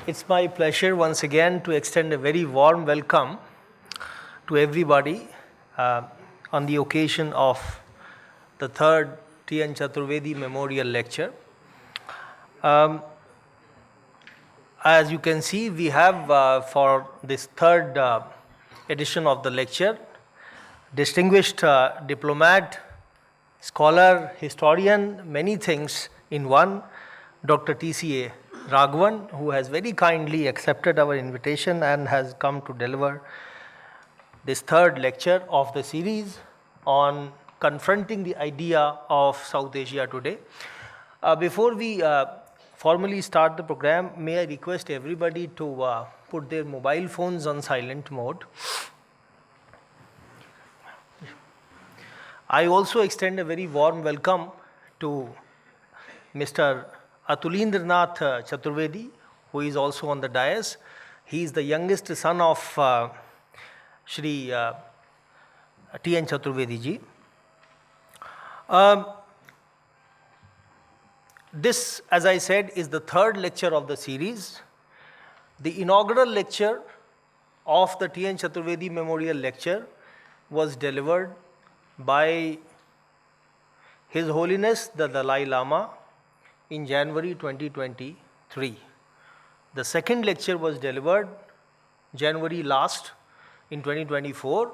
It's my pleasure once again to extend a very warm welcome to everybody on the occasion of the third TN Chaturvedi Memorial Lecture. As you can see, we have for this third edition of the lecture, distinguished diplomat, scholar, historian, many things in one, Dr. TCA Raghavan, who has very kindly accepted our invitation and has come to deliver this third lecture of the series on confronting the idea of South Asia today. Before we formally start the program, may I request everybody to put their mobile phones on silent mode. I also extend a very warm welcome to Mr. Atulindranath Chaturvedi, who is also on the dais. He is the youngest son of Shri TN Chaturvedi ji. This, as I said, is the third lecture of the series. The inaugural lecture of the TN Chaturvedi Memorial Lecture was delivered by His Holiness the Dalai Lama in January 2023. The second lecture was delivered January last in 2024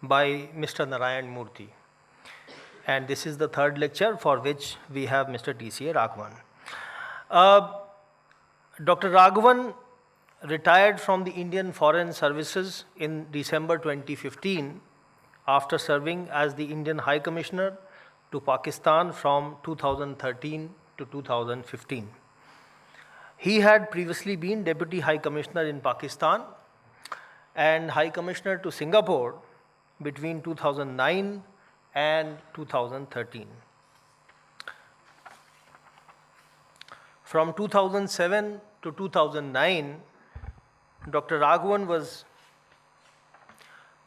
by Mr. Narayan Murthy. And this is the third lecture for which we have Mr. TCA Raghavan. Dr. Raghavan retired from the Indian Foreign Services in December 2015 after serving as the Indian High Commissioner to Pakistan from 2013 to 2015. He had previously been Deputy High Commissioner in Pakistan and High Commissioner to Singapore between 2009 and 2013. From 2007 to 2009, Dr. Raghavan was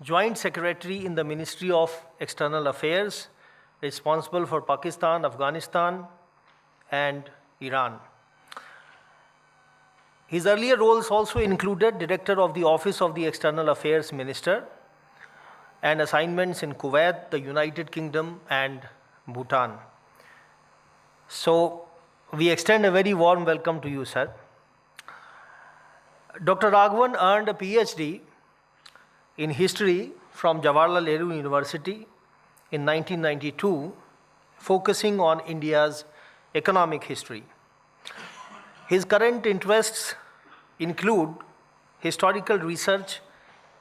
Joint Secretary in the Ministry of External Affairs, responsible for Pakistan, Afghanistan, and Iran. His earlier roles also included Director of the Office of the External Affairs Minister and assignments in Kuwait, the United Kingdom, and Bhutan. So, we extend a very warm welcome to you, sir. Dr. Raghavan earned a PhD in history from Jawaharlal Nehru University in 1992, focusing on India's economic history. His current interests include historical research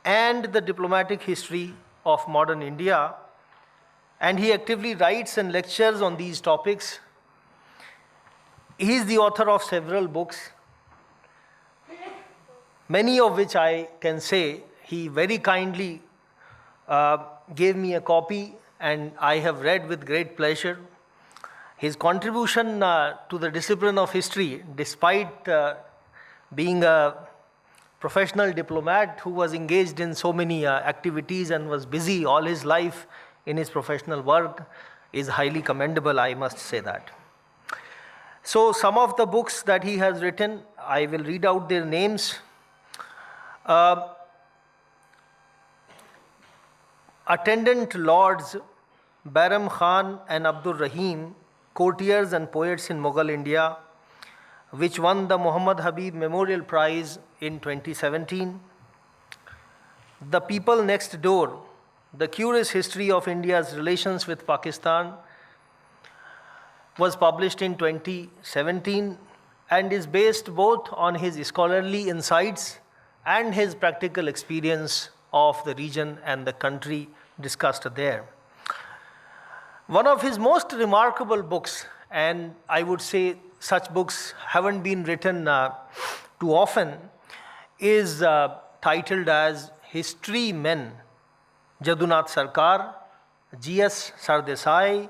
and the diplomatic history of modern India, and he actively writes and lectures on these topics. He is the author of several books, many of which I can say he very kindly gave me a copy and I have read with great pleasure. His contribution to the discipline of history, despite being a professional diplomat who was engaged in so many activities and was busy all his life in his professional work, is highly commendable, I must say that. So some of the books that he has written, I will read out their names. Attendant Lords Bairam Khan and Abdur Rahim, Courtiers and Poets in Mughal India, which won the Muhammad Habib Memorial Prize in 2017. The People Next Door, The Curious History of India's Relations with Pakistan, was published in 2017 and is based both on his scholarly insights and his practical experience of the region and the country discussed there. One of his most remarkable books, and I would say such books haven't been written too often, is titled as History Men, Jadunath Sarkar, G.S. Sardesai,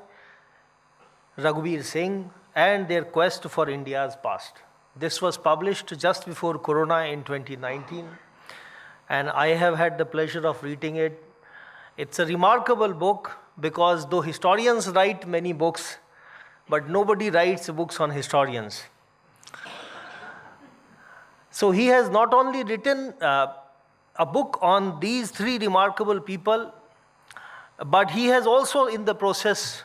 Raghuveer Singh, and their quest for India's past. This was published just before Corona in 2019, and I have had the pleasure of reading it. It's a remarkable book because though historians write many books, but nobody writes books on historians. So he has not only written a book on these three remarkable people, but he has also in the process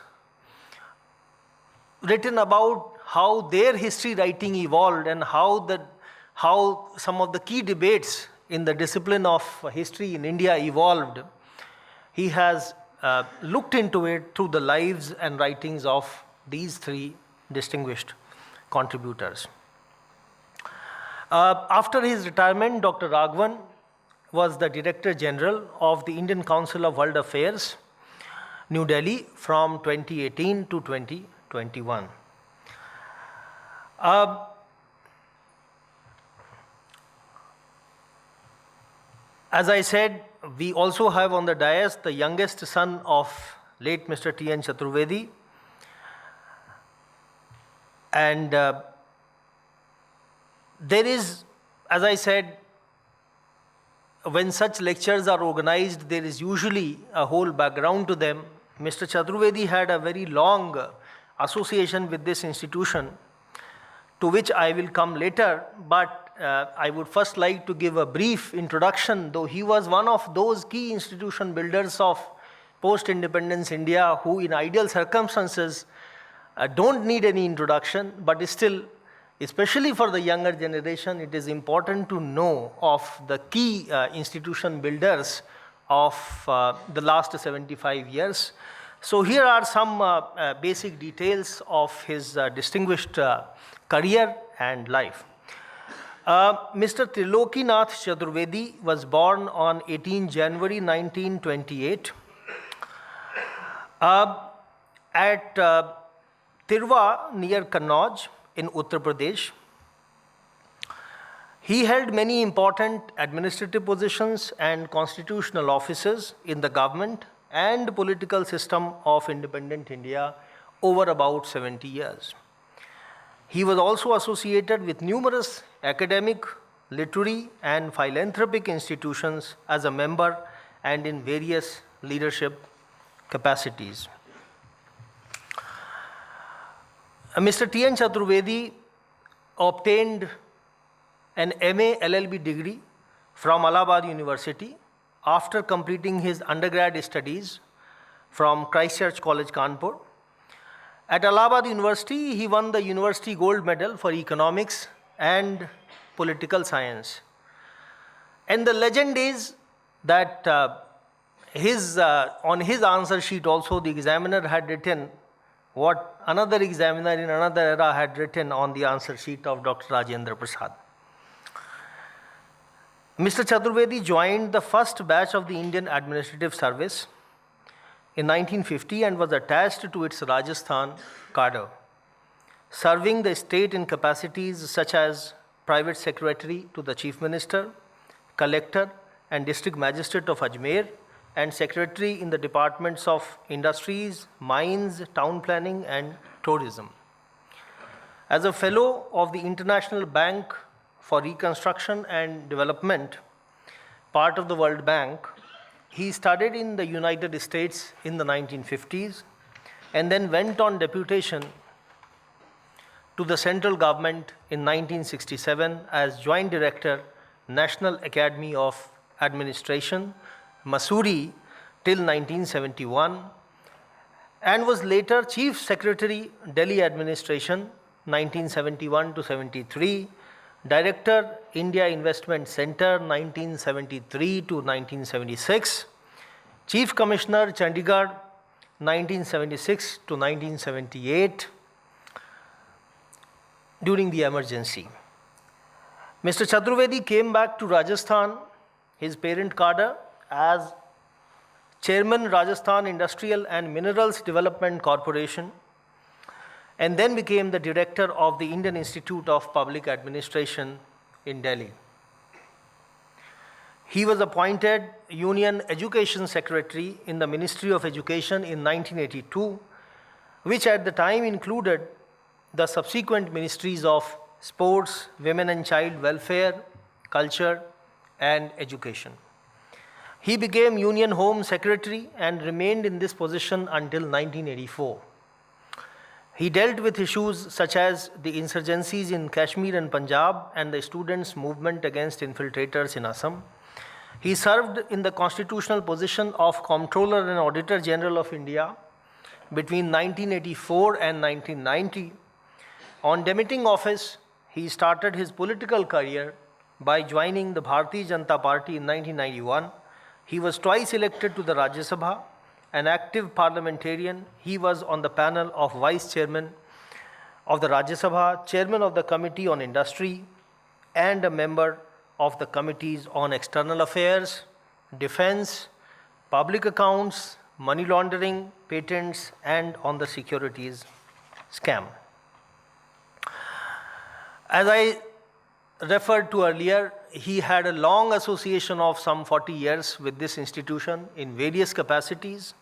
written about how their history writing evolved and how some of the key debates in the discipline of history in India evolved. He has looked into it through the lives and writings of these three distinguished contributors. After his retirement, Dr. Raghavan was the Director General of the Indian Council of World Affairs, New Delhi, from 2018 to 2021. As I said, we also have on the dais the youngest son of late Mr. TN Chaturvedi. And there is, as I said, when such lectures are organized, there is usually a whole background to them. Mr. Chaturvedi had a very long association with this institution, to which I will come later, but I would first like to give a brief introduction, though he was one of those key institution builders of post-independence India who in ideal circumstances don't need any introduction, but still, especially for the younger generation, it is important to know of the key institution builders of the last 75 years. So here are some basic details of his distinguished career and life. Mr. Trilokinath Chaturvedi was born on 18 January 1928 at Tirwa near Kannauj in Uttar Pradesh. He held many important administrative positions and constitutional offices in the government and political system of independent India over about 70 years. He was also associated with numerous academic, literary, and philanthropic institutions as a member and in various leadership capacities. Mr. T. N. Chaturvedi obtained an MA LLB degree from Allahabad University after completing his undergrad studies from Christ Church College, Kanpur. At Allahabad University, he won the University Gold Medal for Economics and Political Science. And the legend is that on his answer sheet also, the examiner had written what another examiner in another era had written on the answer sheet of Dr. Rajendra Prasad. Mr. Chaturvedi joined the first batch of the Indian Administrative Service in 1950 and was attached to its Rajasthan cadre, serving the state in capacities such as Private Secretary to the Chief Minister, Collector and District Magistrate of Ajmer, and Secretary in the Departments of Industries, Mines, Town Planning and Tourism. As a Fellow of the International Bank for Reconstruction and Development, part of the World Bank, he studied in the United States in the 1950s and then went on deputation to the central government in 1967 as Joint Director, National Academy of Administration, Mussoorie till 1971, and was later Chief Secretary, Delhi Administration, 1971 to 73, Director, India Investment Center, 1973 to 1976, Chief Commissioner, Chandigarh, 1976 to 1978, during the emergency. Mr. Chaturvedi came back to Rajasthan, his parent cadre, as Chairman, Rajasthan Industrial and Minerals Development Corporation, and then became the Director of the Indian Institute of Public Administration in Delhi. He was appointed Union Education Secretary in the Ministry of Education in 1982, which at the time included the subsequent ministries of Sports, Women and Child Welfare, Culture, and Education. He became Union Home Secretary and remained in this position until 1984. He dealt with issues such as the insurgencies in Kashmir and Punjab and the students' movement against infiltrators in Assam. He served in the constitutional position of Comptroller and Auditor General of India between 1984 and 1990. On demitting office, he started his political career by joining the Bharatiya Janata Party in 1991. He was twice elected to the Rajya Sabha. An active parliamentarian, he was on the panel of Vice Chairman of the Rajya Sabha, Chairman of the Committee on Industry, and a member of the Committees on External Affairs, Defense, Public Accounts, Money Laundering, Patents, and on the Securities Scam. As I referred to earlier, he had a long association of some 40 years with this institution in various capacities.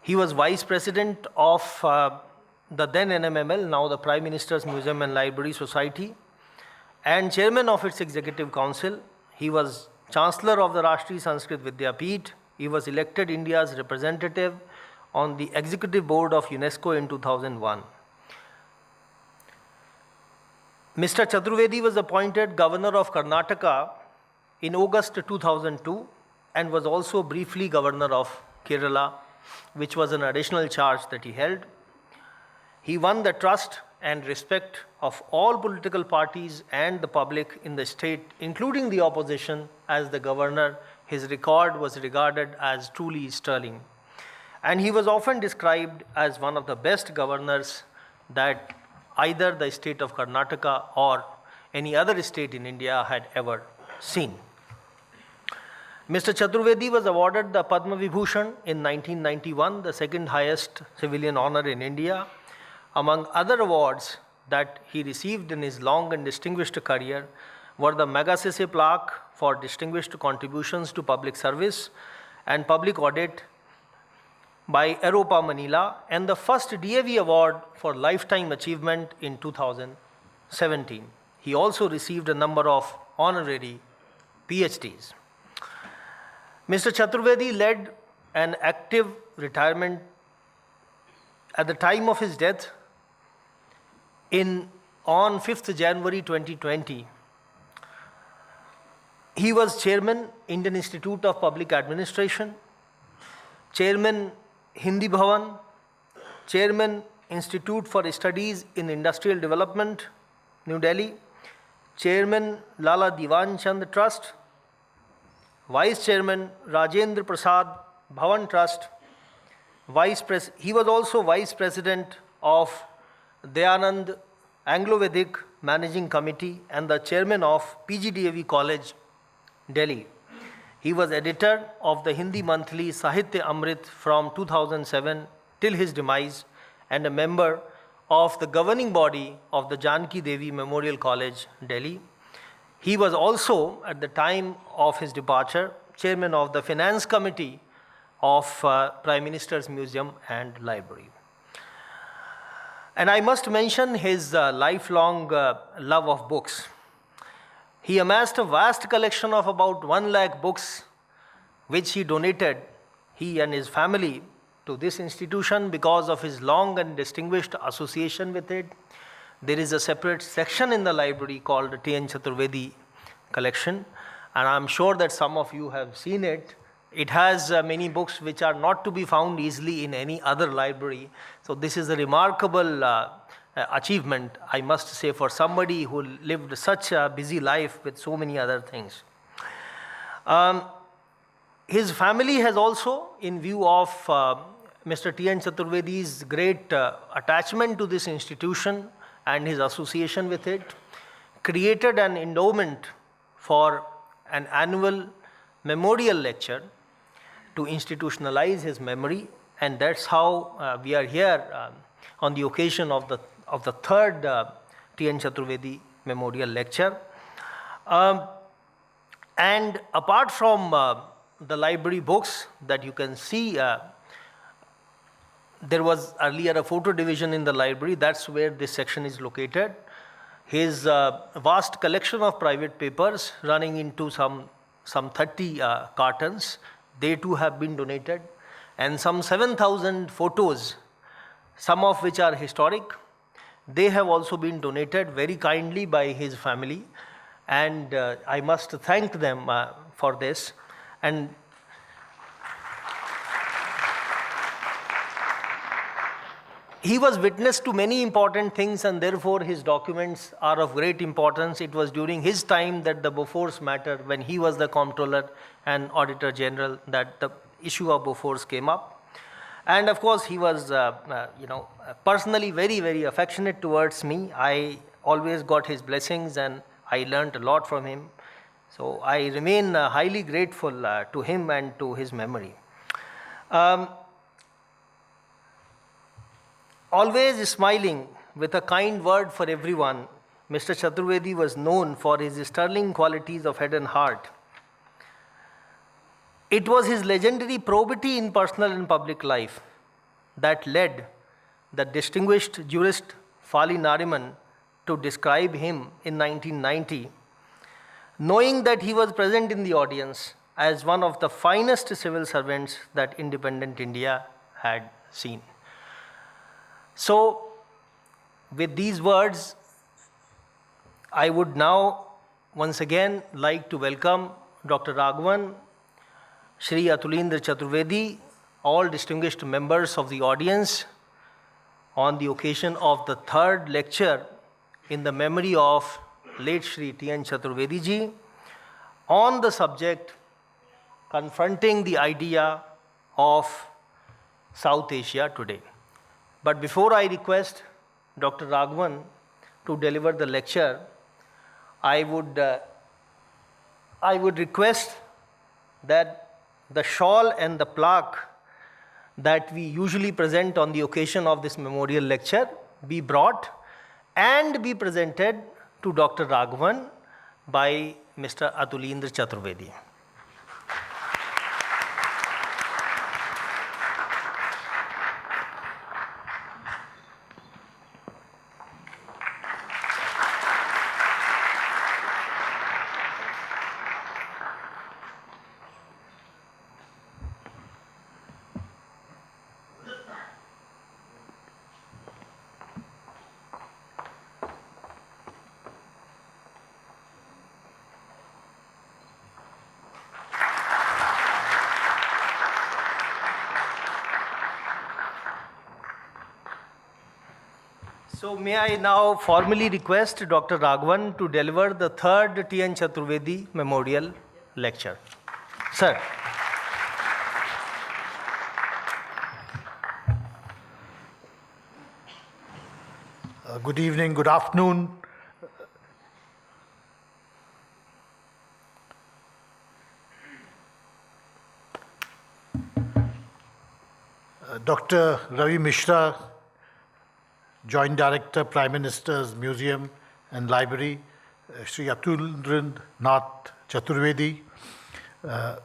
He was Vice President of the then NMML, now the Prime Minister's Museum and Library Society, and Chairman of its Executive Council. He was Chancellor of the Rashtriya Sanskrit Vidyapeeth. He was elected India's representative on the Executive Board of UNESCO in 2001. Mr. Chaturvedi was appointed Governor of Karnataka in August 2002 and was also briefly Governor of Kerala, which was an additional charge that he held. He won the trust and respect of all political parties and the public in the state, including the opposition. As the governor, his record was regarded as truly sterling. And he was often described as one of the best governors that either the state of Karnataka or any other state in India had ever seen. Mr. Chaturvedi was awarded the Padma Vibhushan in 1991, the second highest civilian honor in India. Among other awards that he received in his long and distinguished career were the Magsaysay Plaque for distinguished contributions to public service and public audit by Aeropa Manila, and the first DAV award for lifetime achievement in 2017. He also received a number of honorary PhDs. Mr. Chaturvedi led an active retirement at the time of his death on 5th January 2020. He was Chairman, Indian Institute of Public Administration, Chairman, Hindi Bhavan, Chairman, Institute for Studies in Industrial Development, New Delhi, Chairman, Lala Diwan Chand Trust, Vice Chairman, Rajendra Prasad Bhavan Trust. He was also Vice President of Dayanand Anglo-Vedic Managing Committee and the Chairman of PGDAV College, Delhi. He was editor of the Hindi monthly Sahitya Amrit from 2007 till his demise and a member of the governing body of the Janki Devi Memorial College, Delhi. He was also, at the time of his departure, Chairman of the Finance Committee of Prime Minister's Museum and Library. And I must mention his lifelong love of books. He amassed a vast collection of about 1 lakh books, which he donated, he and his family, to this institution because of his long and distinguished association with it. There is a separate section in the library called TN Chaturvedi collection, and I'm sure that some of you have seen it. It has many books which are not to be found easily in any other library. So this is a remarkable achievement, I must say, for somebody who lived such a busy life with so many other things. His family has also, in view of Mr. TN Chaturvedi's great attachment to this institution and his association with it, created an endowment for an annual memorial lecture to institutionalize his memory, and that's how we are here on the occasion of the third TN Chaturvedi Memorial Lecture. And apart from the library books that you can see, there was earlier a photo division in the library. That's where this section is located. His vast collection of private papers running into some 30 cartons, they too have been donated, and some 7,000 photos some of which are historic. They have also been donated very kindly by his family, and I must thank them for this. And he was witness to many important things, and therefore his documents are of great importance. It was during his time that the Bofors matter, when he was the Comptroller and Auditor General, that the issue of Bofors came up. And of course, he was, personally very, very affectionate towards me. I always got his blessings, and I learnt a lot from him. So I remain highly grateful to him and to his memory. Always smiling with a kind word for everyone, Mr. Chaturvedi was known for his sterling qualities of head and heart. It was his legendary probity in personal and public life that led the distinguished jurist Fali Nariman to describe him in 1990, knowing that he was present in the audience, as one of the finest civil servants that independent India had seen. So, with these words, I would now once again like to welcome Dr. Raghavan, Shri Atulendra Chaturvedi, all distinguished members of the audience, on the occasion of the third lecture in the memory of late Shri TN Chaturvedi ji on the subject confronting the idea of South Asia today. But before I request Dr. Raghavan to deliver the lecture, I would request that the shawl and the plaque that we usually present on the occasion of this memorial lecture be brought and be presented to Dr. Raghavan by Mr. Atulendra Chaturvedi. So may I now formally request Dr. Raghavan to deliver the third TN Chaturvedi Memorial Lecture. Sir. Good evening, good afternoon. Dr. Ravi Mishra, Joint Director, Prime Minister's Museum and Library, Sri Atulendra Nath Chaturvedi. I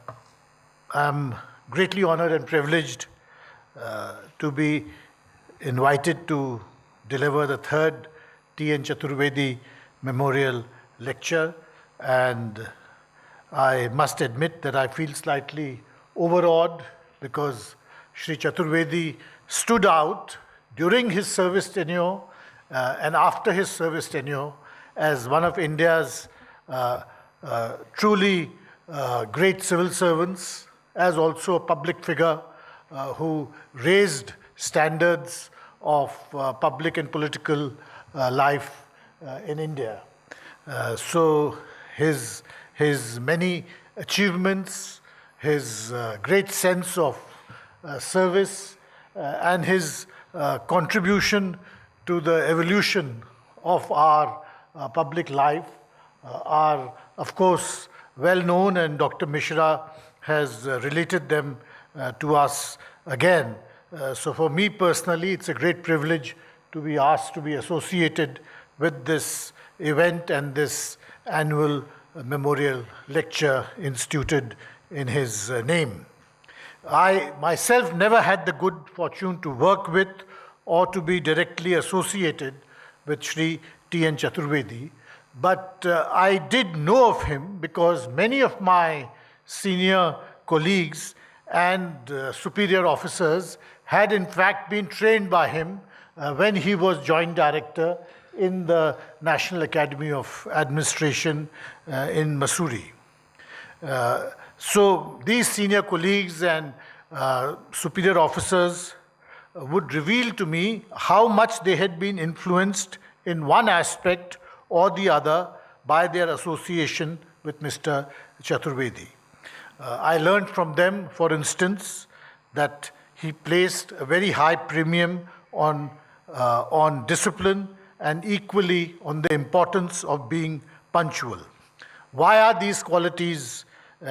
am greatly honored and privileged to be invited to deliver the third TN Chaturvedi Memorial Lecture, and I must admit that I feel slightly overawed because Sri Chaturvedi stood out during his service tenure and after his service tenure as one of India's truly great civil servants, as also a public figure who raised standards of public and political life in India. So his many achievements, his great sense of service, and his contribution to the evolution of our public life are, of course, well known, and Dr. Mishra has related them to us again. So for me personally, it's a great privilege to be asked to be associated with this event and this annual memorial lecture instituted in his name. I myself never had the good fortune to work with or to be directly associated with Sri TN Chaturvedi, but I did know of him because many of my senior colleagues and superior officers had in fact been trained by him when he was Joint Director in the National Academy of Administration in Mussoorie. So these senior colleagues and superior officers would reveal to me how much they had been influenced in one aspect or the other by their association with Mr. Chaturvedi. I learned from them, for instance, that he placed a very high premium on discipline and equally on the importance of being punctual. Why are these qualities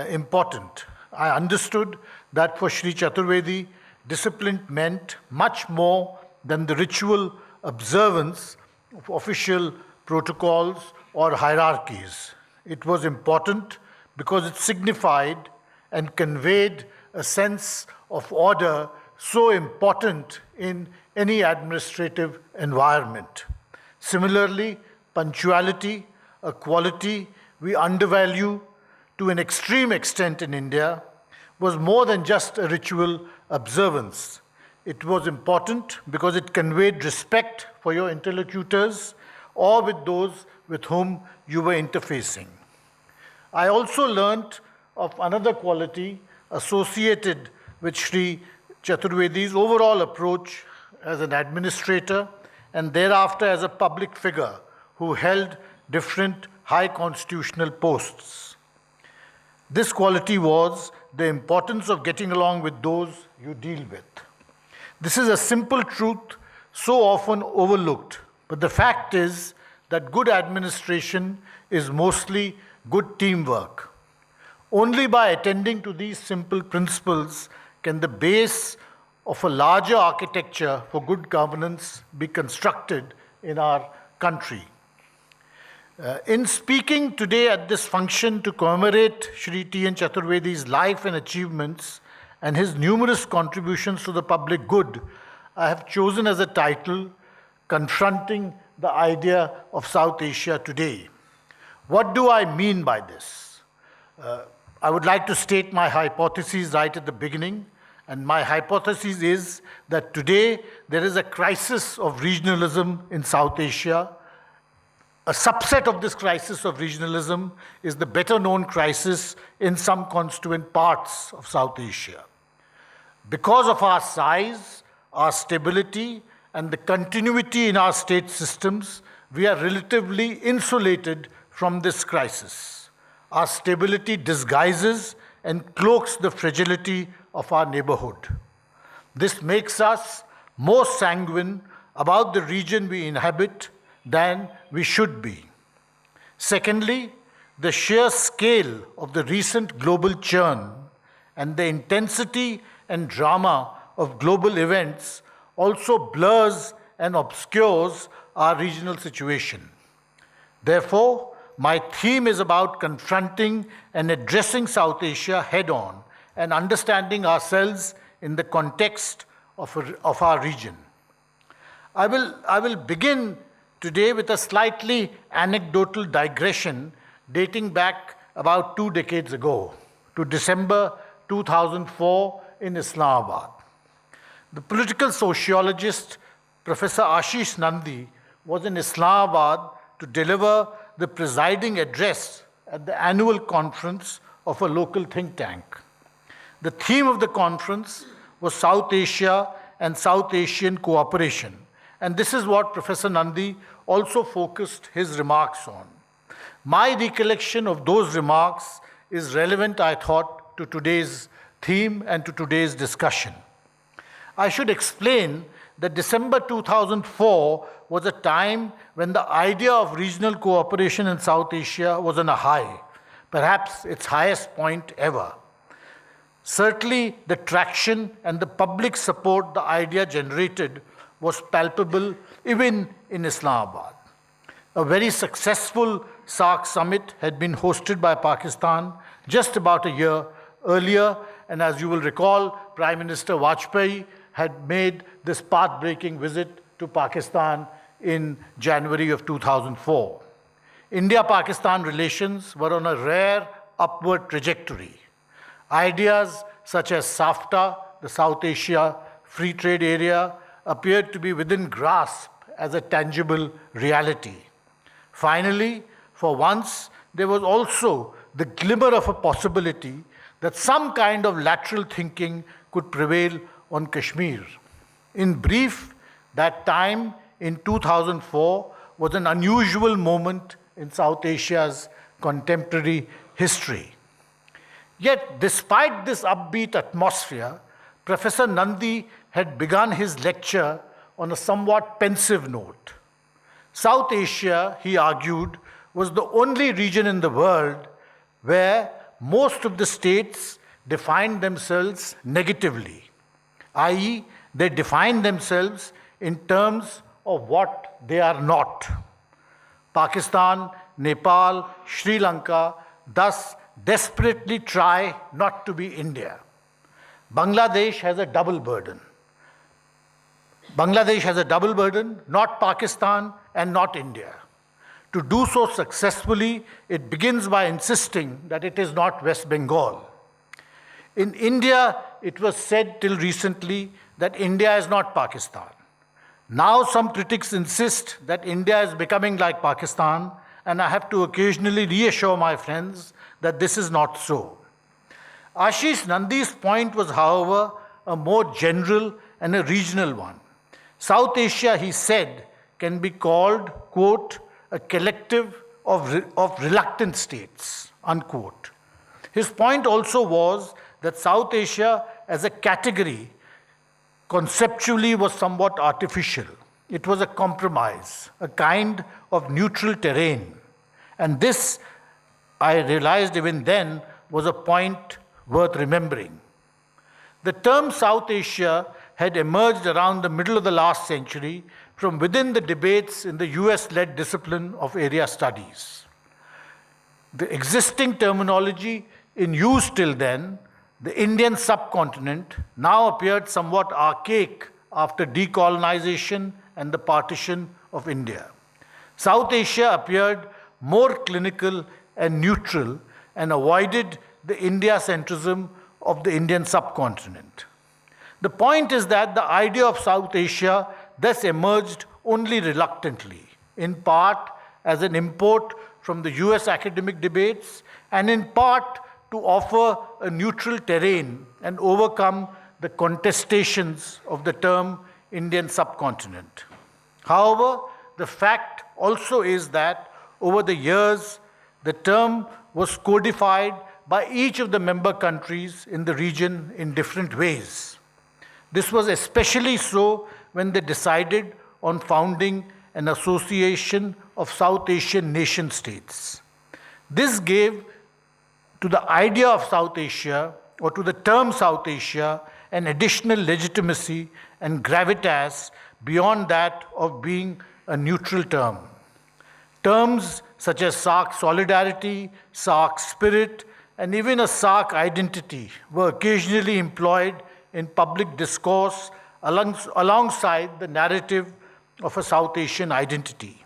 important? I understood that for Sri Chaturvedi, discipline meant much more than the ritual observance of official protocols or hierarchies. It was important because it signified and conveyed a sense of order so important in any administrative environment. Similarly, punctuality, a quality we undervalue to an extreme extent in India, was more than just a ritual observance. It was important because it conveyed respect for your interlocutors or with those with whom you were interfacing. I also learnt of another quality associated with Sri Chaturvedi's overall approach as an administrator and thereafter as a public figure who held different high constitutional posts. This quality was the importance of getting along with those you deal with. This is a simple truth so often overlooked, but the fact is that good administration is mostly good teamwork. Only by attending to these simple principles can the base of a larger architecture for good governance be constructed in our country. In speaking today at this function to commemorate Sri TN Chaturvedi's life and achievements and his numerous contributions to the public good, I have chosen as a title, Confronting the Idea of South Asia Today. What do I mean by this? I would like to state my hypothesis right at the beginning, and my hypothesis is that today there is a crisis of regionalism in South Asia. A subset of this crisis of regionalism is the better known crisis in some constituent parts of South Asia. Because of our size, our stability, and the continuity in our state systems, we are relatively insulated from this crisis. Our stability disguises and cloaks the fragility of our neighborhood. This makes us more sanguine about the region we inhabit than we should be. Secondly, the sheer scale of the recent global churn and the intensity and drama of global events also blurs and obscures our regional situation. Therefore, my theme is about confronting and addressing South Asia head-on and understanding ourselves in the context of our region. I will begin today with a slightly anecdotal digression dating back about 2 decades ago to December 2004 in Islamabad. The political sociologist Professor Ashish Nandi was in Islamabad to deliver the presiding address at the annual conference of a local think tank. The theme of the conference was South Asia and South Asian cooperation, and this is what Professor Nandi also focused his remarks on. My recollection of those remarks is relevant, I thought, to today's theme and to today's discussion. I should explain that December 2004 was a time when the idea of regional cooperation in South Asia was on a high, perhaps its highest point ever. Certainly, the traction and the public support the idea generated was palpable even in Islamabad. A very successful SAARC summit had been hosted by Pakistan just about a year earlier, and as you will recall, Prime Minister Vajpayee had made this path-breaking visit to Pakistan in January of 2004. India-Pakistan relations were on a rare upward trajectory. Ideas such as SAFTA, the South Asia Free Trade Area, appeared to be within grasp as a tangible reality. Finally, for once, there was also the glimmer of a possibility that some kind of lateral thinking could prevail on Kashmir. In brief, that time in 2004 was an unusual moment in South Asia's contemporary history. Yet, despite this upbeat atmosphere, Professor Nandi had begun his lecture on a somewhat pensive note. South Asia, he argued, was the only region in the world where most of the states defined themselves negatively, i.e., they defined themselves in terms of what they are not. Pakistan, Nepal, Sri Lanka thus desperately try not to be India. Bangladesh has a double burden. Bangladesh has a double burden, not Pakistan and not India. To do so successfully, it begins by insisting that it is not West Bengal. In India, it was said till recently that India is not Pakistan. Now some critics insist that India is becoming like Pakistan, and I have to occasionally reassure my friends that this is not so. Ashish Nandi's point was, however, a more general and a regional one. South Asia, he said, can be called, quote, a collective of reluctant states, unquote. His point also was that South Asia as a category conceptually was somewhat artificial. It was a compromise, a kind of neutral terrain. And this, I realized even then, was a point worth remembering. The term South Asia had emerged around the middle of the last century from within the debates in the US-led discipline of area studies. The existing terminology in use till then, the Indian subcontinent, now appeared somewhat archaic after decolonization and the partition of India. South Asia appeared more clinical and neutral and avoided the India-centrism of the Indian subcontinent. The point is that the idea of South Asia thus emerged only reluctantly, in part as an import from the US academic debates, and in part to offer a neutral terrain and overcome the contestations of the term Indian subcontinent. However, the fact also is that over the years, the term was codified by each of the member countries in the region in different ways. This was especially so when they decided on founding an association of South Asian nation states. This gave to the idea of South Asia, or to the term South Asia, an additional legitimacy and gravitas beyond that of being a neutral term. Terms such as SAARC solidarity, SAARC spirit, and even a SAARC identity were occasionally employed in public discourse alongside the narrative of a South Asian identity.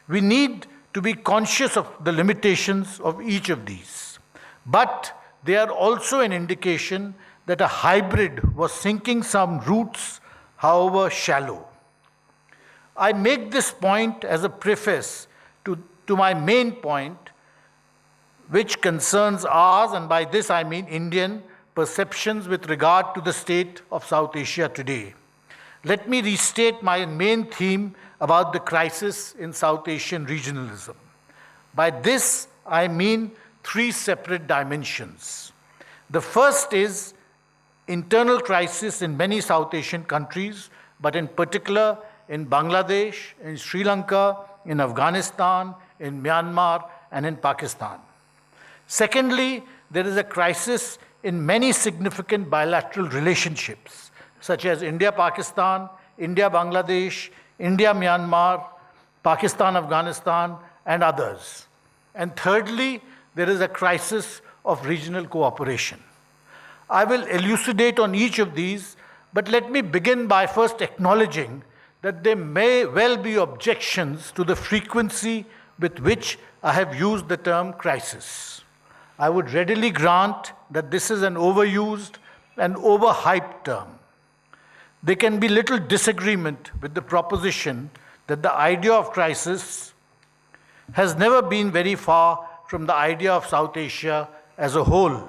We need to be conscious of the limitations of each of these, but they are also an indication that a hybrid was sinking some roots, however shallow. I make this point as a preface to my main point, which concerns ours, and by this I mean Indian, perceptions with regard to the state of South Asia today. Let me restate my main theme about the crisis in South Asian regionalism. By this, I mean three separate dimensions. The first is internal crisis in many South Asian countries, but in particular in Bangladesh, in Sri Lanka, in Afghanistan, in Myanmar, and in Pakistan. Secondly, there is a crisis in many significant bilateral relationships, such as India-Pakistan, India-Bangladesh, India-Myanmar, Pakistan-Afghanistan, and others. And thirdly, there is a crisis of regional cooperation. I will elucidate on each of these, but let me begin by first acknowledging that there may well be objections to the frequency with which I have used the term crisis. I would readily grant that this is an overused and overhyped term. there can be little disagreement with the proposition that the idea of crisis has never been very far from the idea of South Asia as a whole.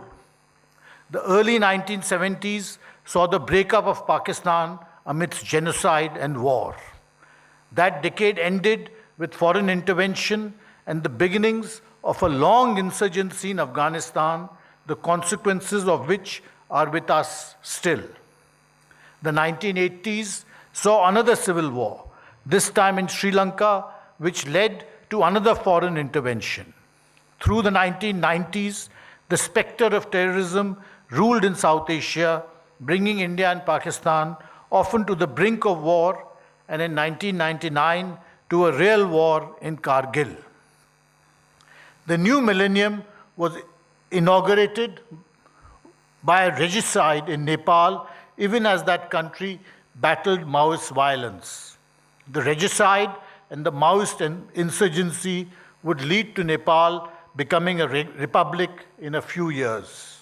The early 1970s saw the breakup of Pakistan amidst genocide and war. That decade ended with foreign intervention and the beginnings of a long insurgency in Afghanistan, the consequences of which are with us still. The 1980s saw another civil war, this time in Sri Lanka, which led to another foreign intervention. Through the 1990s, the specter of terrorism ruled in South Asia, bringing India and Pakistan often to the brink of war, and in 1999 to a real war in Kargil. The new millennium was inaugurated by a regicide in Nepal, even as that country battled Maoist violence. The regicide and the Maoist insurgency would lead to Nepal becoming a republic in a few years.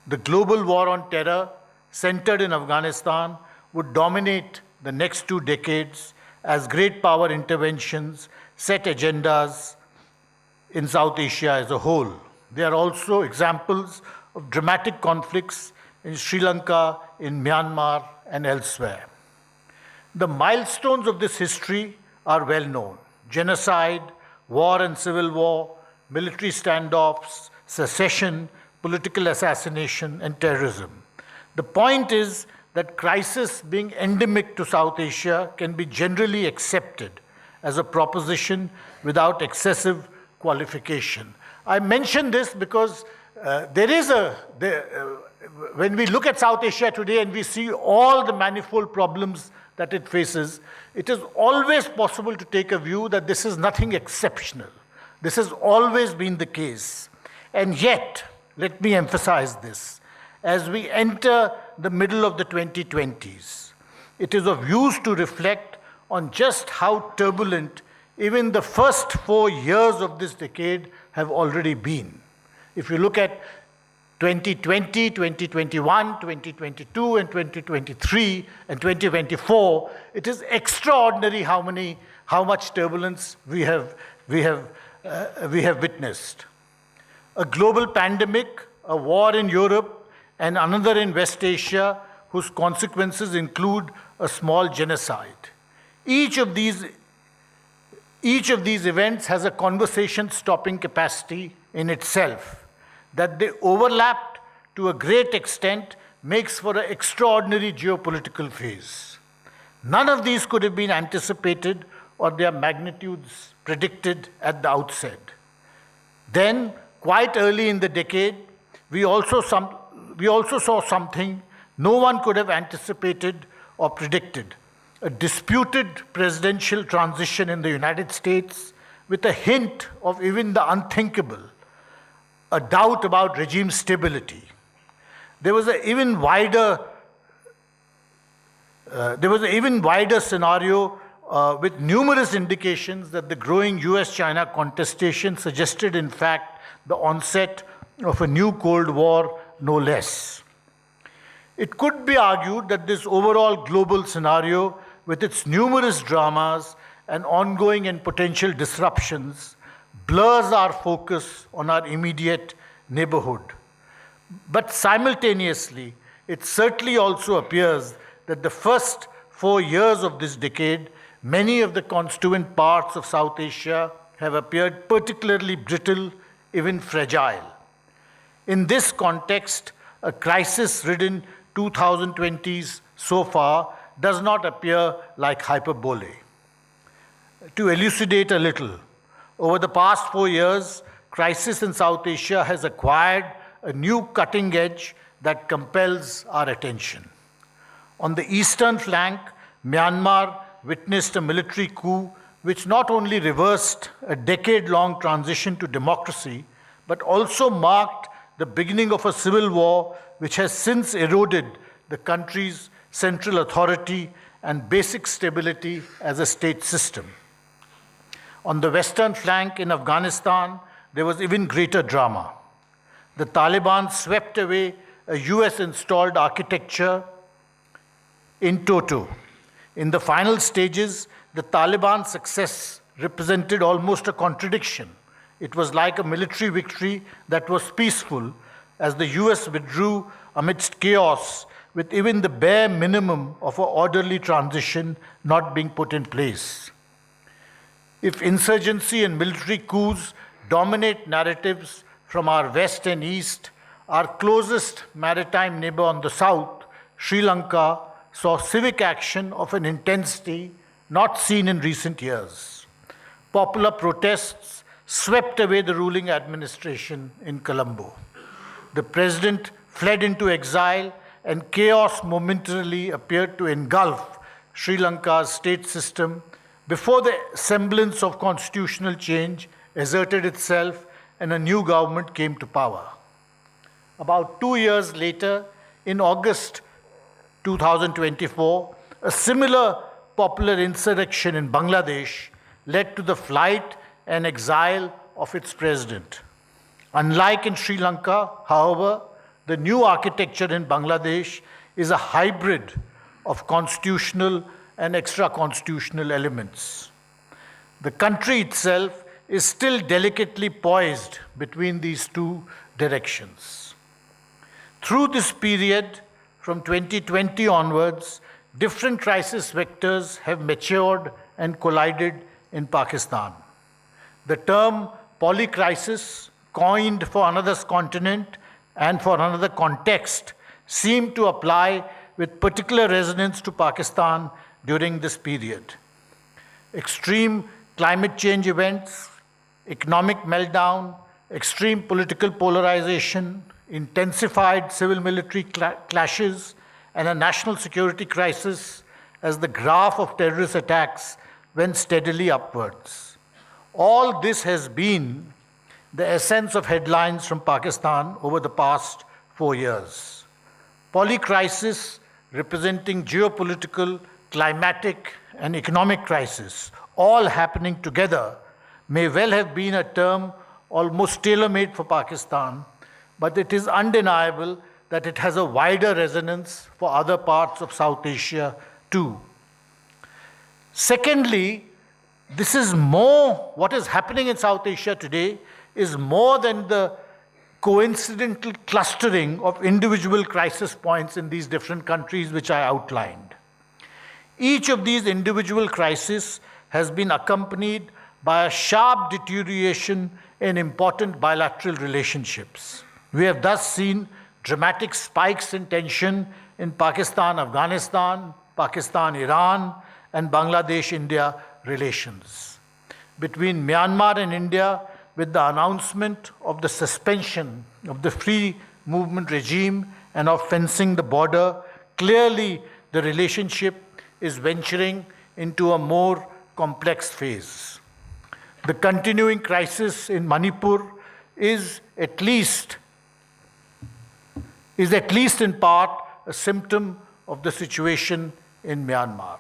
The global war on terror, centered in Afghanistan, would dominate the next 2 decades as great power interventions set agendas in South Asia as a whole. There are also examples of dramatic conflicts in Sri Lanka, in Myanmar, and elsewhere. The milestones of this history are well known: genocide, war and civil war, military standoffs, secession, political assassination, and terrorism. The point is that crisis being endemic to South Asia can be generally accepted as a proposition without excessive qualification. I mention this because when we look at South Asia today and we see all the manifold problems that it faces, it is always possible to take a view that this is nothing exceptional. This has always been the case. And yet, let me emphasize this, as we enter the middle of the 2020s, it is of use to reflect on just how turbulent even the first 4 years of this decade have already been. If you look at 2020, 2021, 2022, and 2023, and 2024, it is extraordinary how much turbulence we have witnessed. A global pandemic, a war in Europe, and another in West Asia, whose consequences include a small genocide. Each of these events has a conversation-stopping capacity in itself. That they overlapped to a great extent makes for an extraordinary geopolitical phase. None of these could have been anticipated or their magnitudes predicted at the outset. Then, quite early in the decade, we also saw something no one could have anticipated or predicted: a disputed presidential transition in the United States with a hint of even the unthinkable, a doubt about regime stability. There was an even wider scenario with numerous indications that the growing US-China contestation suggested, in fact, the onset of a new Cold War, no less. It could be argued that this overall global scenario, with its numerous dramas and ongoing and potential disruptions, blurs our focus on our immediate neighborhood. But simultaneously, it certainly also appears that the first 4 years of this decade, many of the constituent parts of South Asia have appeared particularly brittle, even fragile. In this context, a crisis-ridden 2020s so far does not appear like hyperbole. To elucidate a little, over the past 4 years, crisis in South Asia has acquired a new cutting edge that compels our attention. On the eastern flank, Myanmar witnessed a military coup which not only reversed a decade-long transition to democracy, but also marked the beginning of a civil war which has since eroded the country's central authority and basic stability as a state system. On the western flank in Afghanistan, there was even greater drama. The Taliban swept away a US-installed architecture in toto. In the final stages, the Taliban success represented almost a contradiction. It was like a military victory that was peaceful, as the US withdrew amidst chaos, with even the bare minimum of an orderly transition not being put in place. If insurgency and military coups dominate narratives from our west and east, our closest maritime neighbor on the south, Sri Lanka, saw civic action of an intensity not seen in recent years. Popular protests swept away the ruling administration in Colombo. The president fled into exile, and chaos momentarily appeared to engulf Sri Lanka's state system before the semblance of constitutional change asserted itself and a new government came to power. About 2 years later, in August 2024, a similar popular insurrection in Bangladesh led to the flight and exile of its president. Unlike in Sri Lanka, however, the new architecture in Bangladesh is a hybrid of constitutional and extra-constitutional elements. The country itself is still delicately poised between these two directions. Through this period, from 2020 onwards, different crisis vectors have matured and collided in Pakistan. The term polycrisis, coined for another continent and for another context, seemed to apply with particular resonance to Pakistan during this period. Extreme climate change events, economic meltdown, extreme political polarization, intensified civil-military clashes, and a national security crisis as the graph of terrorist attacks went steadily upwards. All this has been the essence of headlines from Pakistan over the past 4 years. Polycrisis, representing geopolitical, climatic, and economic crisis, all happening together, may well have been a term almost tailor-made for Pakistan, but it is undeniable that it has a wider resonance for other parts of South Asia too. Secondly, this is more, what is happening in South Asia today is more than the coincidental clustering of individual crisis points in these different countries which I outlined. Each of these individual crises has been accompanied by a sharp deterioration in important bilateral relationships. We have thus seen dramatic spikes in tension in Pakistan-Afghanistan, Pakistan-Iran, and Bangladesh-India relations. Between Myanmar and India, with the announcement of the suspension of the free movement regime and of fencing the border, clearly the relationship is venturing into a more complex phase. The continuing crisis in Manipur is at least in part a symptom of the situation in Myanmar.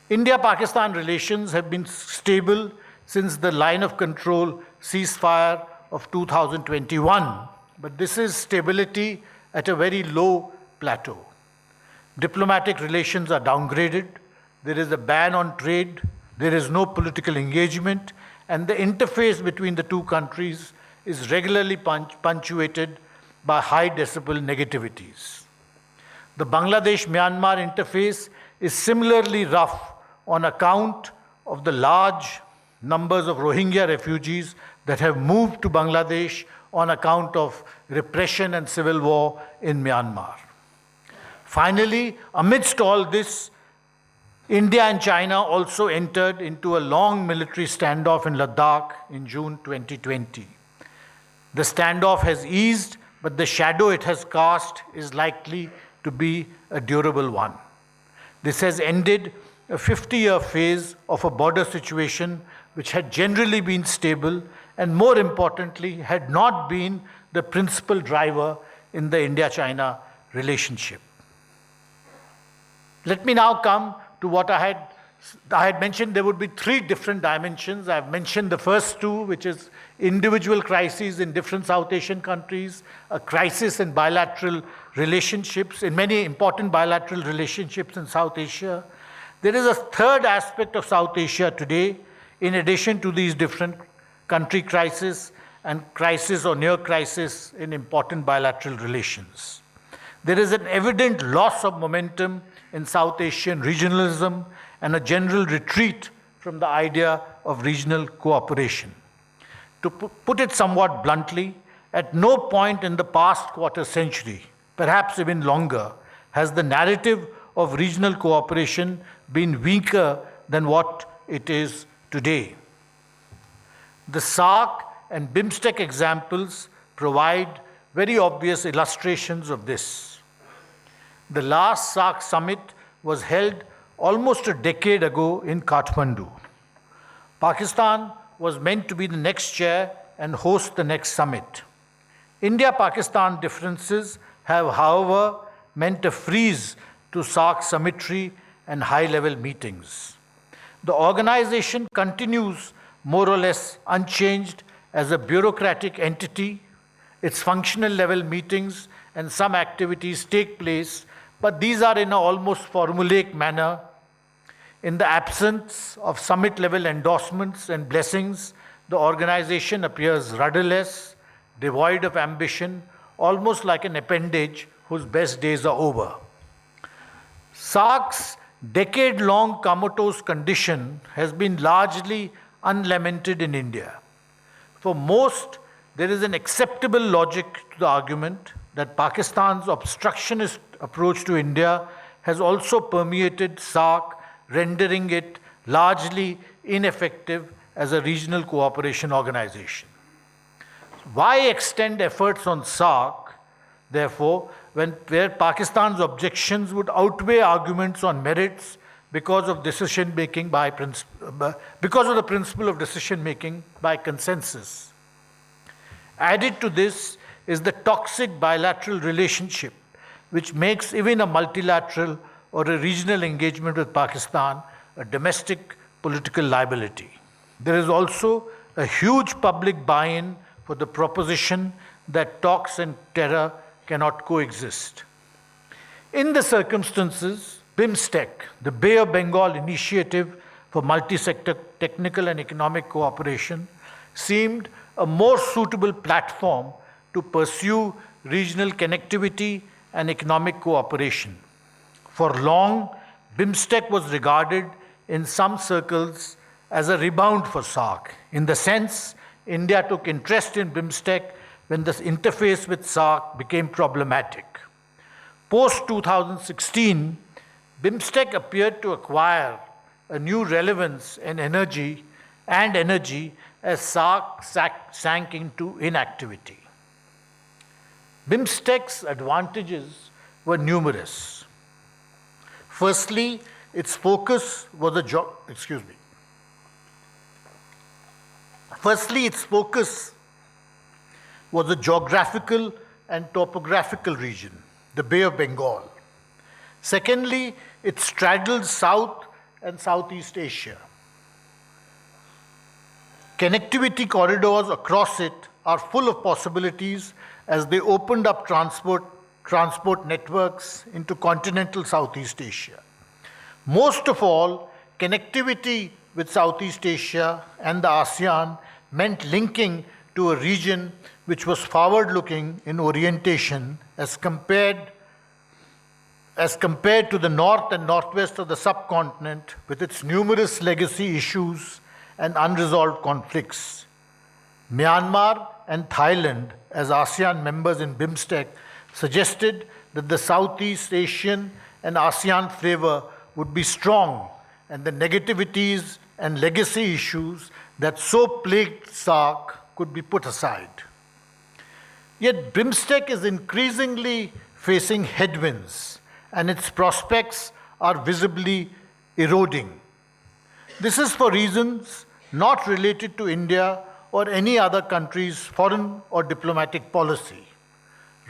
India-Pakistan relations have been stable since the line of control ceasefire of 2021, but this is stability at a very low plateau. Diplomatic relations are downgraded, there is a ban on trade, there is no political engagement, and the interface between the two countries is regularly punctuated by high decibel negativities. The Bangladesh-Myanmar interface is similarly rough on account of the large numbers of Rohingya refugees that have moved to Bangladesh on account of repression and civil war in Myanmar. Finally, amidst all this, India and China also entered into a long military standoff in Ladakh in June 2020. The standoff has eased, but the shadow it has cast is likely to be a durable one. This has ended a 50-year phase of a border situation which had generally been stable and, more importantly, had not been the principal driver in the India-China relationship. Let me now come to what I had mentioned. There would be 3 different dimensions. I've mentioned the first 2, which is individual crises in different South Asian countries, a crisis in bilateral relationships, in many important bilateral relationships in South Asia. There is a third aspect of South Asia today, in addition to these different country crises and crisis or near crisis in important bilateral relations. There is an evident loss of momentum in South Asian regionalism and a general retreat from the idea of regional cooperation. To put it somewhat bluntly, at no point in the past quarter century, perhaps even longer, has the narrative of regional cooperation been weaker than what it is today. The SAARC and BIMSTEC examples provide very obvious illustrations of this. The last SAARC summit was held almost a decade ago in Kathmandu. Pakistan was meant to be the next chair and host the next summit. India-Pakistan differences have, however, meant a freeze to SAARC summitry and high-level meetings. The organization continues more or less unchanged as a bureaucratic entity. Its functional level meetings and some activities take place, but these are in an almost formulaic manner. In the absence of summit-level endorsements and blessings, the organization appears rudderless, devoid of ambition, almost like an appendage whose best days are over. SAARC's decade-long comatose condition has been largely unlamented in India. For most, there is an acceptable logic to the argument that Pakistan's obstructionist approach to India has also permeated SAARC, rendering it largely ineffective as a regional cooperation organization. Why extend efforts on SAARC, therefore, where Pakistan's objections would outweigh arguments on merits because of the principle of decision-making by consensus? Added to this is the toxic bilateral relationship, which makes even a multilateral or a regional engagement with Pakistan a domestic political liability. There is also a huge public buy-in for the proposition that talks and terror cannot coexist. In the circumstances, BIMSTEC, the Bay of Bengal Initiative for Multi-Sector Technical and Economic Cooperation, seemed a more suitable platform to pursue regional connectivity and economic cooperation. For long, BIMSTEC was regarded in some circles as a rebound for SAARC. In the sense, India took interest in BIMSTEC when the interface with SAARC became problematic. Post-2016, BIMSTEC appeared to acquire a new relevance and energy as SAARC sank into inactivity. BIMSTEC's advantages were numerous. Firstly, its focus was a geographical and topographical region, the Bay of Bengal. Secondly, it straddles South and Southeast Asia. Connectivity corridors across it are full of possibilities as they opened up transport networks into continental Southeast Asia. Most of all, connectivity with Southeast Asia and the ASEAN meant linking to a region which was forward-looking in orientation as compared to the north and northwest of the subcontinent with its numerous legacy issues and unresolved conflicts. Myanmar and Thailand, as ASEAN members in BIMSTEC, suggested that the Southeast Asian and ASEAN flavor would be strong and the negativities and legacy issues that so plagued SAARC could be put aside. Yet BIMSTEC is increasingly facing headwinds and its prospects are visibly eroding. This is for reasons not related to India or any other country's foreign or diplomatic policy.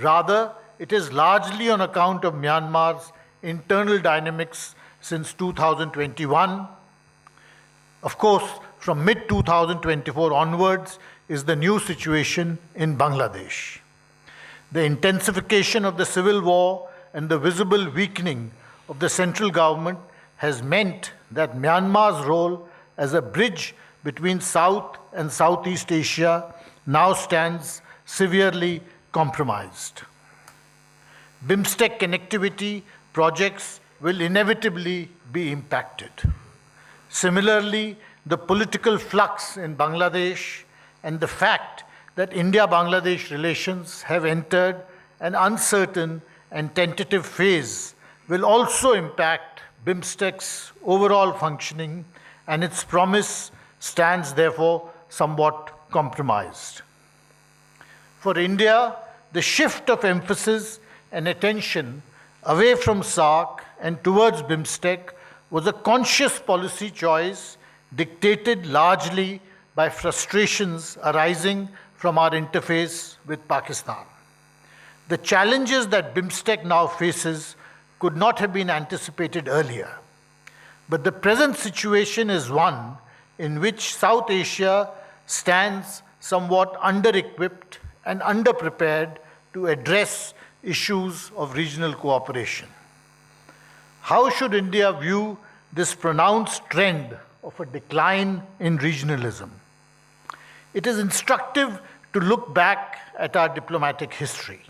Rather, it is largely on account of Myanmar's internal dynamics since 2021. Of course, from mid-2024 onwards, is the new situation in Bangladesh. The intensification of the civil war and the visible weakening of the central government has meant that Myanmar's role as a bridge between South and Southeast Asia now stands severely compromised. BIMSTEC connectivity projects will inevitably be impacted. Similarly, the political flux in Bangladesh and the fact that India-Bangladesh relations have entered an uncertain and tentative phase will also impact BIMSTEC's overall functioning, and its promise stands therefore somewhat compromised. For India, the shift of emphasis and attention away from SAARC and towards BIMSTEC was a conscious policy choice dictated largely by frustrations arising from our interface with Pakistan. The challenges that BIMSTEC now faces could not have been anticipated earlier. But the present situation is one in which South Asia stands somewhat under-equipped and underprepared to address issues of regional cooperation. How should India view this pronounced trend of a decline in regionalism? It is instructive to look back at our diplomatic history.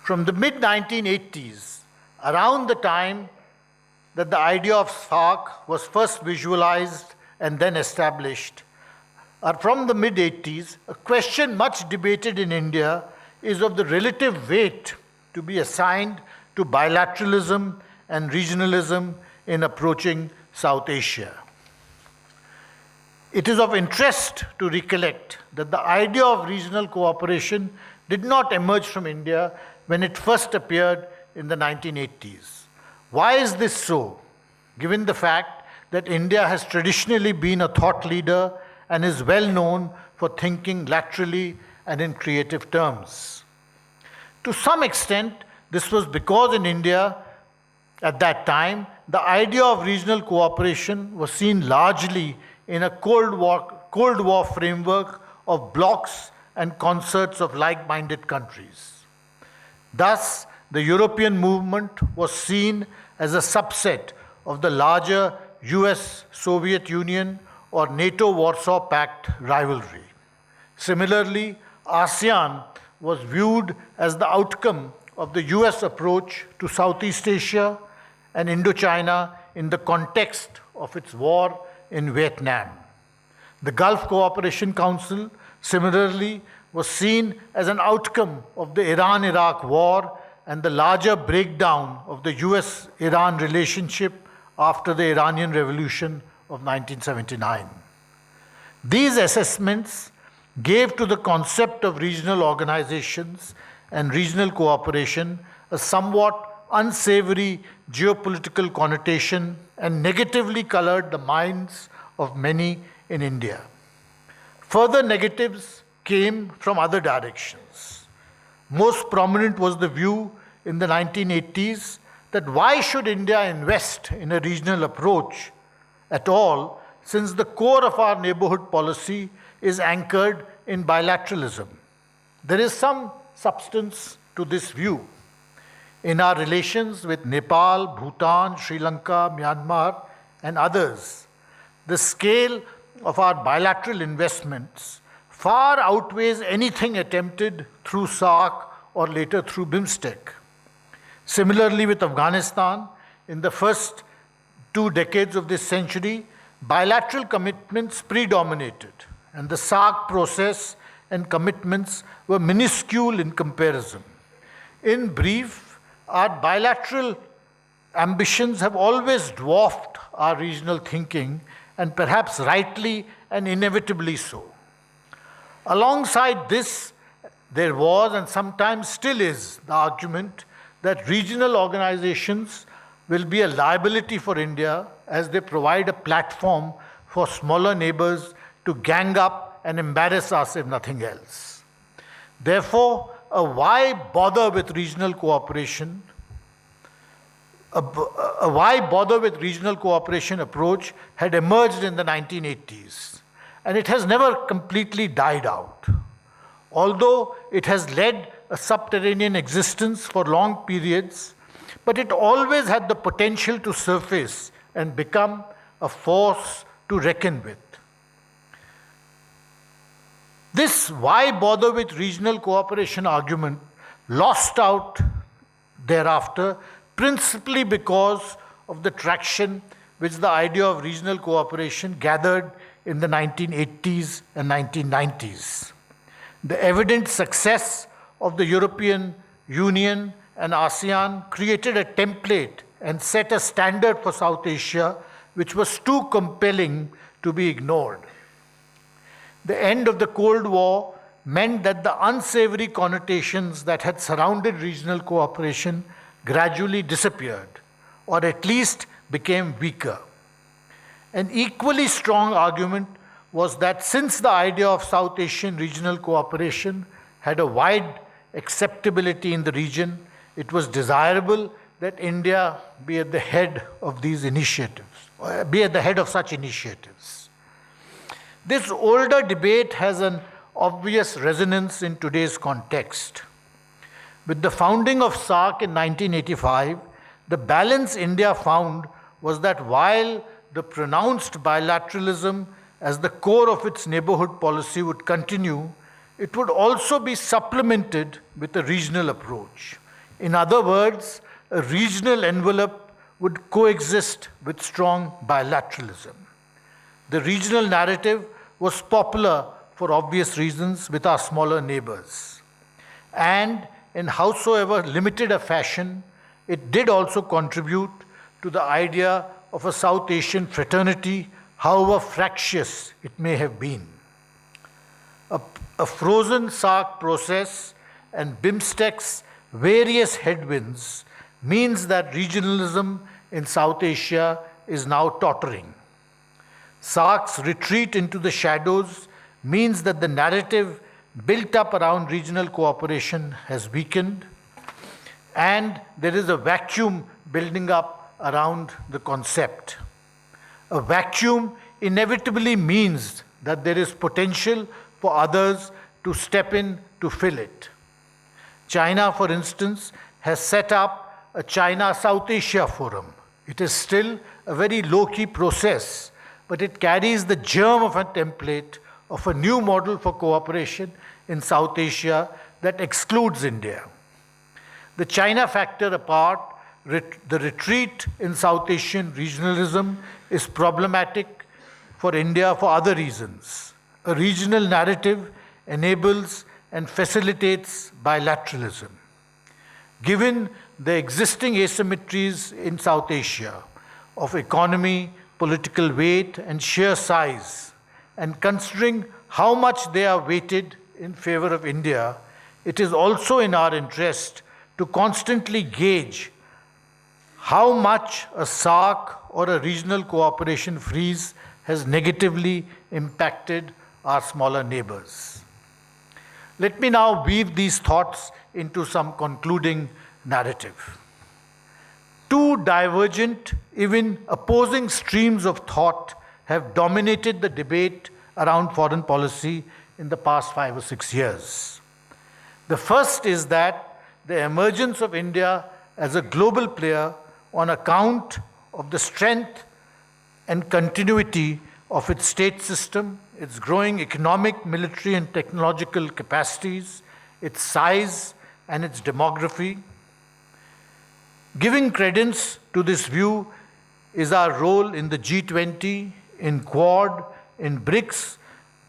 From the mid-1980s, around the time that the idea of SAARC was first visualized and then established, or from the mid-80s, a question much debated in India is of the relative weight to be assigned to bilateralism and regionalism in approaching South Asia. It is of interest to recollect that the idea of regional cooperation did not emerge from India when it first appeared in the 1980s. Why is this so, given the fact that India has traditionally been a thought leader and is well known for thinking laterally and in creative terms? To some extent, this was because in India, at that time, the idea of regional cooperation was seen largely in a Cold War framework of blocs and concerts of like-minded countries. Thus, the European movement was seen as a subset of the larger US-Soviet Union or NATO-Warsaw Pact rivalry. Similarly, ASEAN was viewed as the outcome of the US approach to Southeast Asia and Indochina in the context of its war in Vietnam. The Gulf Cooperation Council, similarly, was seen as an outcome of the Iran-Iraq war and the larger breakdown of the US-Iran relationship after the Iranian Revolution of 1979. These assessments gave to the concept of regional organizations and regional cooperation a somewhat unsavory geopolitical connotation and negatively colored the minds of many in India. Further negatives came from other directions. Most prominent was the view in the 1980s that why should India invest in a regional approach at all, since the core of our neighborhood policy is anchored in bilateralism. There is some substance to this view. In our relations with Nepal, Bhutan, Sri Lanka, Myanmar, and others, the scale of our bilateral investments far outweighs anything attempted through SAARC or later through BIMSTEC. Similarly, with Afghanistan, in the first 2 decades of this century, bilateral commitments predominated, and the SAARC process and commitments were minuscule in comparison. In brief, our bilateral ambitions have always dwarfed our regional thinking, and perhaps rightly and inevitably so. Alongside this, there was and sometimes still is the argument that regional organizations will be a liability for India as they provide a platform for smaller neighbors to gang up and embarrass us if nothing else. Therefore, a why bother with regional cooperation approach had emerged in the 1980s. and it has never completely died out. Although it has led a subterranean existence for long periods, but it always had the potential to surface and become a force to reckon with. This why bother with regional cooperation argument lost out thereafter, principally because of the traction which the idea of regional cooperation gathered in the 1980s and 1990s. The evident success of the European Union and ASEAN created a template and set a standard for South Asia which was too compelling to be ignored. The end of the Cold War meant that the unsavory connotations that had surrounded regional cooperation gradually disappeared, or at least became weaker. An equally strong argument was that since the idea of South Asian regional cooperation had a wide acceptability in the region, it was desirable that India be at the head of these initiatives, or be at the head of such initiatives. This older debate has an obvious resonance in today's context. With the founding of SAARC in 1985, the balance India found was that while the pronounced bilateralism as the core of its neighborhood policy would continue, it would also be supplemented with a regional approach. In other words, a regional envelope would coexist with strong bilateralism. The regional narrative was popular for obvious reasons with our smaller neighbors. And in howsoever limited a fashion, it did also contribute to the idea of a South Asian fraternity, however fractious it may have been. A frozen SAARC process and BIMSTEC's various headwinds means that regionalism in South Asia is now tottering. SAARC's retreat into the shadows means that the narrative built up around regional cooperation has weakened, and there is a vacuum building up around the concept. A vacuum inevitably means that there is potential for others to step in to fill it. China, for instance, has set up a China-South Asia Forum. It is still a very low-key process, but it carries the germ of a template of a new model for cooperation in South Asia that excludes India. The China factor apart, the retreat in South Asian regionalism is problematic for India for other reasons. A regional narrative enables and facilitates bilateralism. Given the existing asymmetries in South Asia of economy, political weight, and sheer size, and considering how much they are weighted in favor of India, it is also in our interest to constantly gauge how much a SAARC or a regional cooperation freeze has negatively impacted our smaller neighbors. Let me now weave these thoughts into some concluding narrative. Two divergent, even opposing streams of thought have dominated the debate around foreign policy in the past 5 or 6 years. The first is that the emergence of India as a global player on account of the strength and continuity of its state system, its growing economic, military, and technological capacities, its size, and its demography. Giving credence to this view is our role in the G20, in Quad, in BRICS,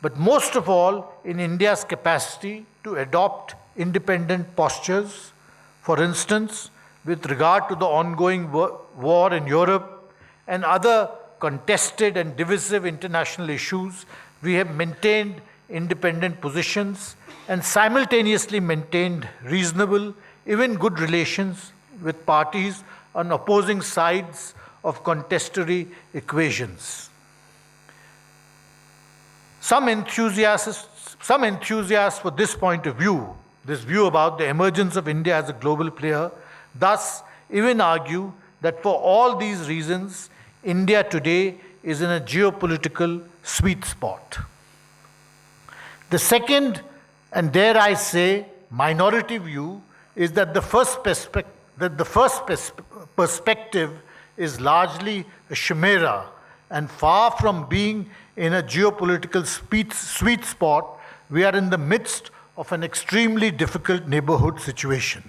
but most of all in India's capacity to adopt independent postures. For instance, with regard to the ongoing war in Europe and other contested and divisive international issues, we have maintained independent positions and simultaneously maintained reasonable, even good relations with parties on opposing sides of contestatory equations. Some enthusiasts for this point of view, this view about the emergence of India as a global player, thus even argue that for all these reasons, India today is in a geopolitical sweet spot. The second, and dare I say, minority view is that the first perspective is largely a chimera and far from being in a geopolitical sweet spot, we are in the midst of an extremely difficult neighborhood situation.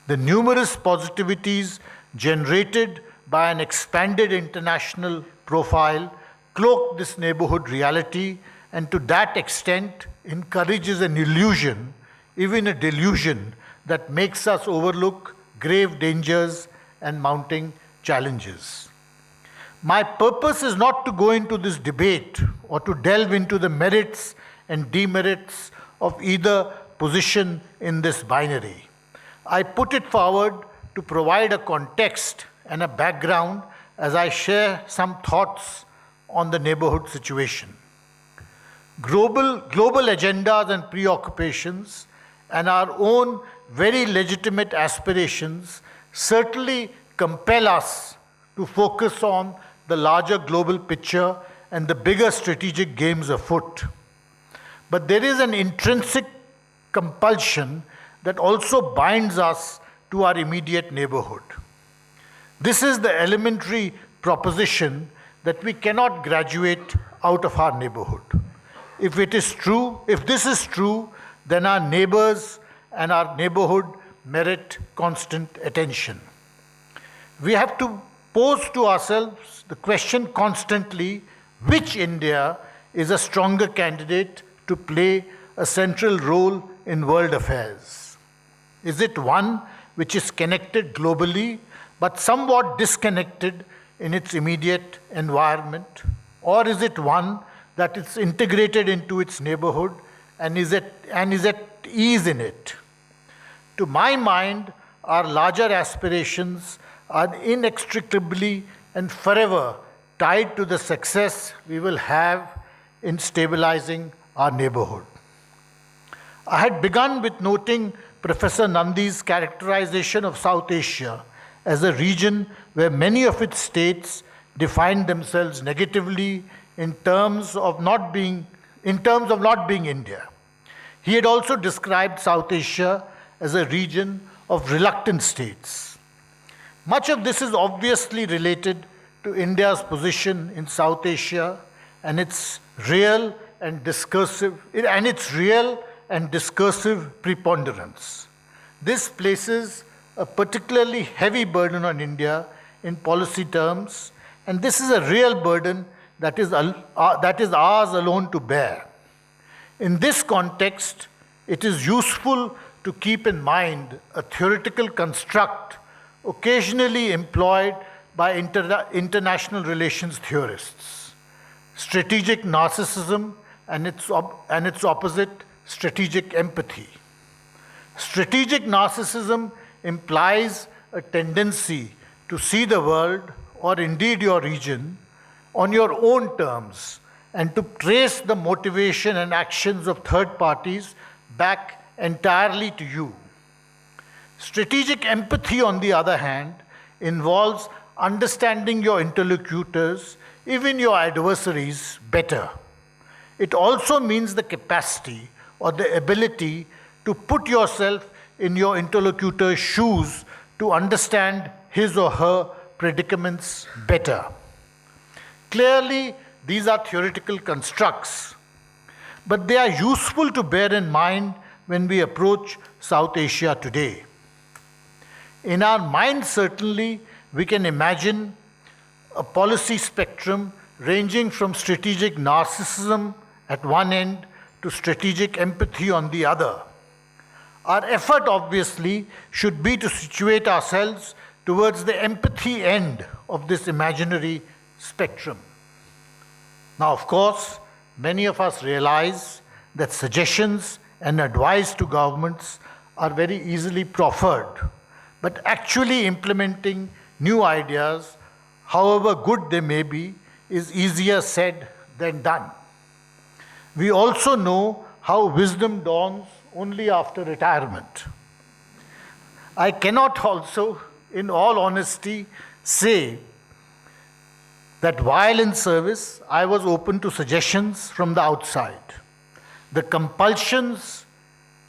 The numerous positivities generated by an expanded international profile cloak this neighborhood reality and to that extent encourages an illusion, even a delusion, that makes us overlook grave dangers and mounting challenges. My purpose is not to go into this debate or to delve into the merits and demerits of either position in this binary. I put it forward to provide a context and a background as I share some thoughts on the neighborhood situation. Global agendas and preoccupations and our own very legitimate aspirations certainly compel us to focus on the larger global picture and the bigger strategic games afoot. But there is an intrinsic compulsion that also binds us to our immediate neighborhood. This is the elementary proposition that we cannot graduate out of our neighborhood. If this is true, then our neighbors and our neighborhood merit constant attention. We have to pose to ourselves the question constantly, which India is a stronger candidate to play a central role in world affairs? Is it one which is connected globally but somewhat disconnected in its immediate environment? Or is it one that is integrated into its neighborhood and is at ease in it? To my mind, our larger aspirations are inextricably and forever tied to the success we will have in stabilizing our neighborhood. I had begun with noting Professor Nandi's characterization of South Asia as a region where many of its states define themselves negatively in terms of not being India. He had also described South Asia as a region of reluctant states. Much of this is obviously related to India's position in South Asia and its real and discursive preponderance. This places a particularly heavy burden on India in policy terms, and this is a real burden that is ours alone to bear. In this context, it is useful to keep in mind a theoretical construct occasionally employed by international relations theorists: strategic narcissism and its opposite, strategic empathy. Strategic narcissism implies a tendency to see the world, or indeed your region, on your own terms and to trace the motivation and actions of third parties back entirely to you. Strategic empathy, on the other hand, involves understanding your interlocutors, even your adversaries, better. It also means the capacity or the ability to put yourself in your interlocutor's shoes to understand his or her predicaments better. Clearly, these are theoretical constructs, but they are useful to bear in mind when we approach South Asia today. In our minds, certainly, we can imagine a policy spectrum ranging from strategic narcissism at one end to strategic empathy on the other. Our effort, obviously, should be to situate ourselves towards the empathy end of this imaginary spectrum. Now, of course, many of us realize that suggestions and advice to governments are very easily proffered, but actually implementing new ideas, however good they may be, is easier said than done. We also know how wisdom dawns only after retirement. I cannot also, in all honesty, say that while in service, I was open to suggestions from the outside. The compulsions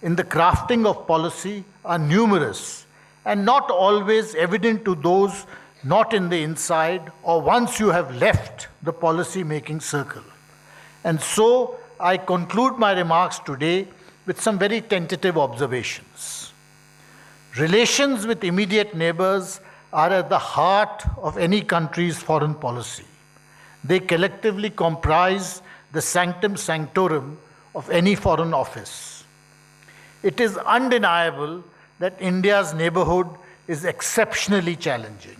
in the crafting of policy are numerous and not always evident to those not in the inside or once you have left the policy-making circle. And so I conclude my remarks today with some very tentative observations. Relations with immediate neighbors are at the heart of any country's foreign policy. They collectively comprise the sanctum sanctorum of any foreign office. It is undeniable that India's neighborhood is exceptionally challenging.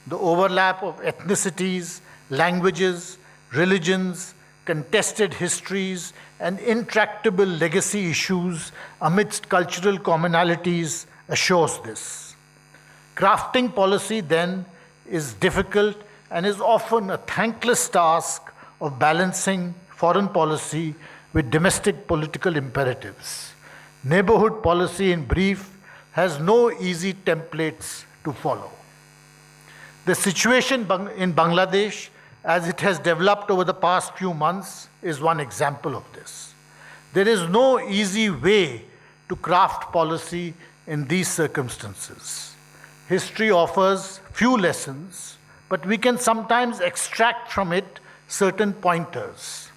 The overlap of ethnicities, languages, religions, contested histories, and intractable legacy issues amidst cultural commonalities assures this. Crafting policy, then, is difficult and is often a thankless task of balancing foreign policy with domestic political imperatives. Neighborhood policy, in brief, has no easy templates to follow. The situation in Bangladesh, as it has developed over the past few months, is one example of this. There is no easy way to craft policy in these circumstances. History offers few lessons, but we can sometimes extract from it certain pointers.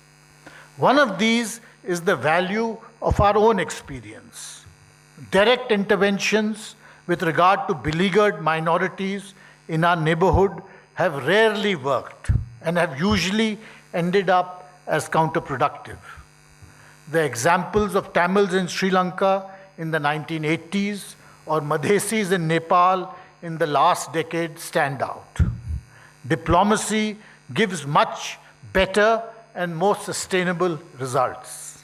One of these is the value of our own experience. Direct interventions with regard to beleaguered minorities in our neighborhood have rarely worked and have usually ended up as counterproductive. The examples of Tamils in Sri Lanka in the 1980s or Madhesis in Nepal in the last decade stand out. Diplomacy gives much better and more sustainable results.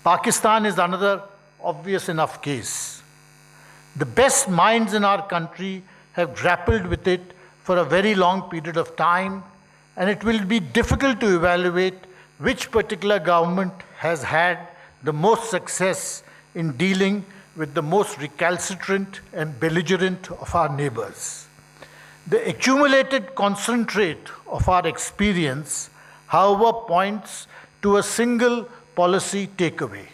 Pakistan is another obvious enough case. The best minds in our country have grappled with it for a very long period of time, and it will be difficult to evaluate which particular government has had the most success in dealing with the most recalcitrant and belligerent of our neighbors. The accumulated concentrate of our experience, however, points to a single policy takeaway.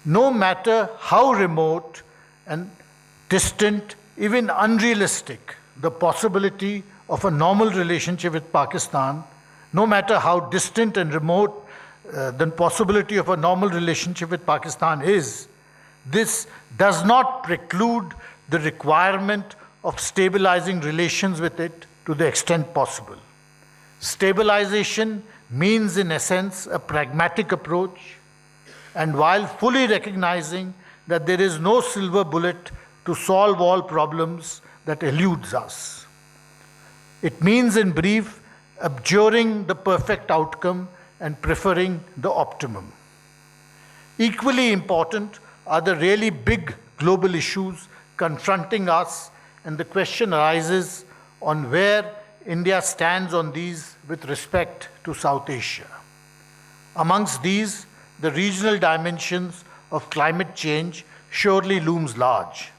No matter how remote and distant, even unrealistic, the possibility of a normal relationship with Pakistan, no matter how distant and remote the possibility of a normal relationship with Pakistan is, this does not preclude the requirement of stabilizing relations with it to the extent possible. Stabilization means, in essence, a pragmatic approach, and while fully recognizing that there is no silver bullet to solve all problems that eludes us. It means, in brief, abjuring the perfect outcome and preferring the optimum. Equally important are the really big global issues confronting us, and the question arises on where India stands on these with respect to South Asia. Amongst these, the regional dimensions of climate change surely looms large.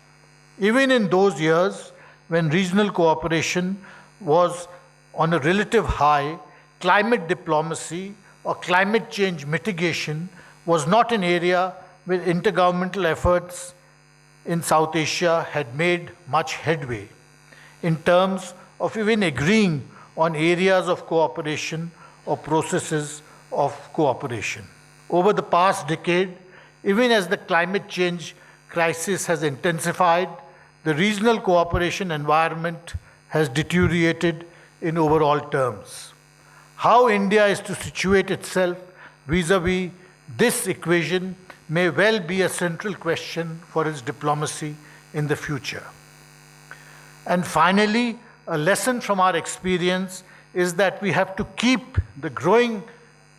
Even in those years when regional cooperation was on a relative high, climate diplomacy or climate change mitigation was not an area where intergovernmental efforts in South Asia had made much headway in terms of even agreeing on areas of cooperation or processes of cooperation. Over the past decade, even as the climate change crisis has intensified, the regional cooperation environment has deteriorated in overall terms. How India is to situate itself vis-à-vis this equation may well be a central question for its diplomacy in the future. And finally, a lesson from our experience is that we have to keep the growing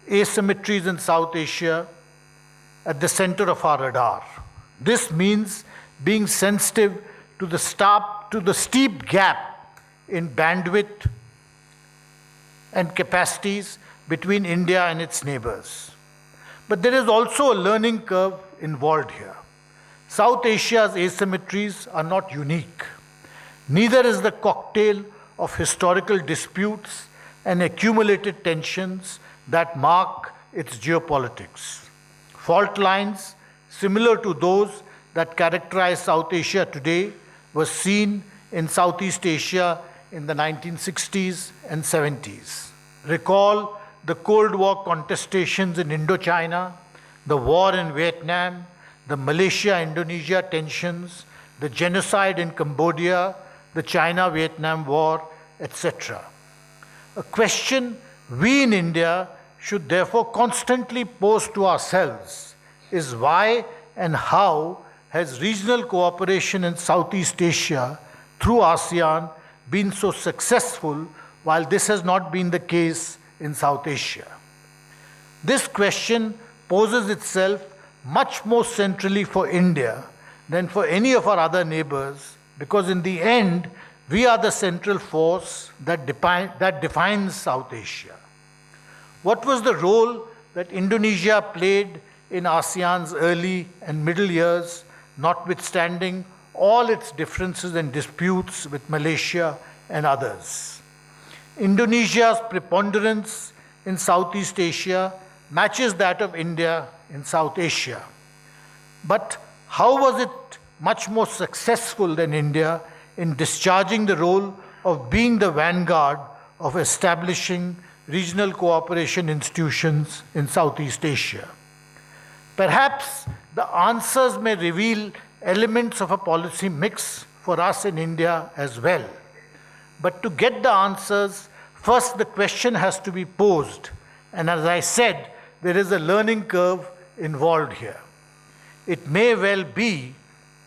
asymmetries in South Asia at the center of our radar. This means being sensitive to the steep gap in bandwidth and capacities between India and its neighbors. But there is also a learning curve involved here. South Asia's asymmetries are not unique. Neither is the cocktail of historical disputes and accumulated tensions that mark its geopolitics. Fault lines similar to those that characterize South Asia today were seen in Southeast Asia in the 1960s and 70s. Recall the Cold War contestations in Indochina, the war in Vietnam, the Malaysia-Indonesia tensions, the genocide in Cambodia, the China-Vietnam War, etc. A question we in India should therefore constantly pose to ourselves is why and how has regional cooperation in Southeast Asia through ASEAN been so successful while this has not been the case in South Asia? This question poses itself much more centrally for India than for any of our other neighbors, because in the end, we are the central force that defines South Asia. What was the role that Indonesia played in ASEAN's early and middle years, notwithstanding all its differences and disputes with Malaysia and others? Indonesia's preponderance in Southeast Asia matches that of India in South Asia. But how was it much more successful than India in discharging the role of being the vanguard of establishing regional cooperation institutions in Southeast Asia? Perhaps the answers may reveal elements of a policy mix for us in India as well. But to get the answers, first the question has to be posed. And as I said, there is a learning curve involved here. It may well be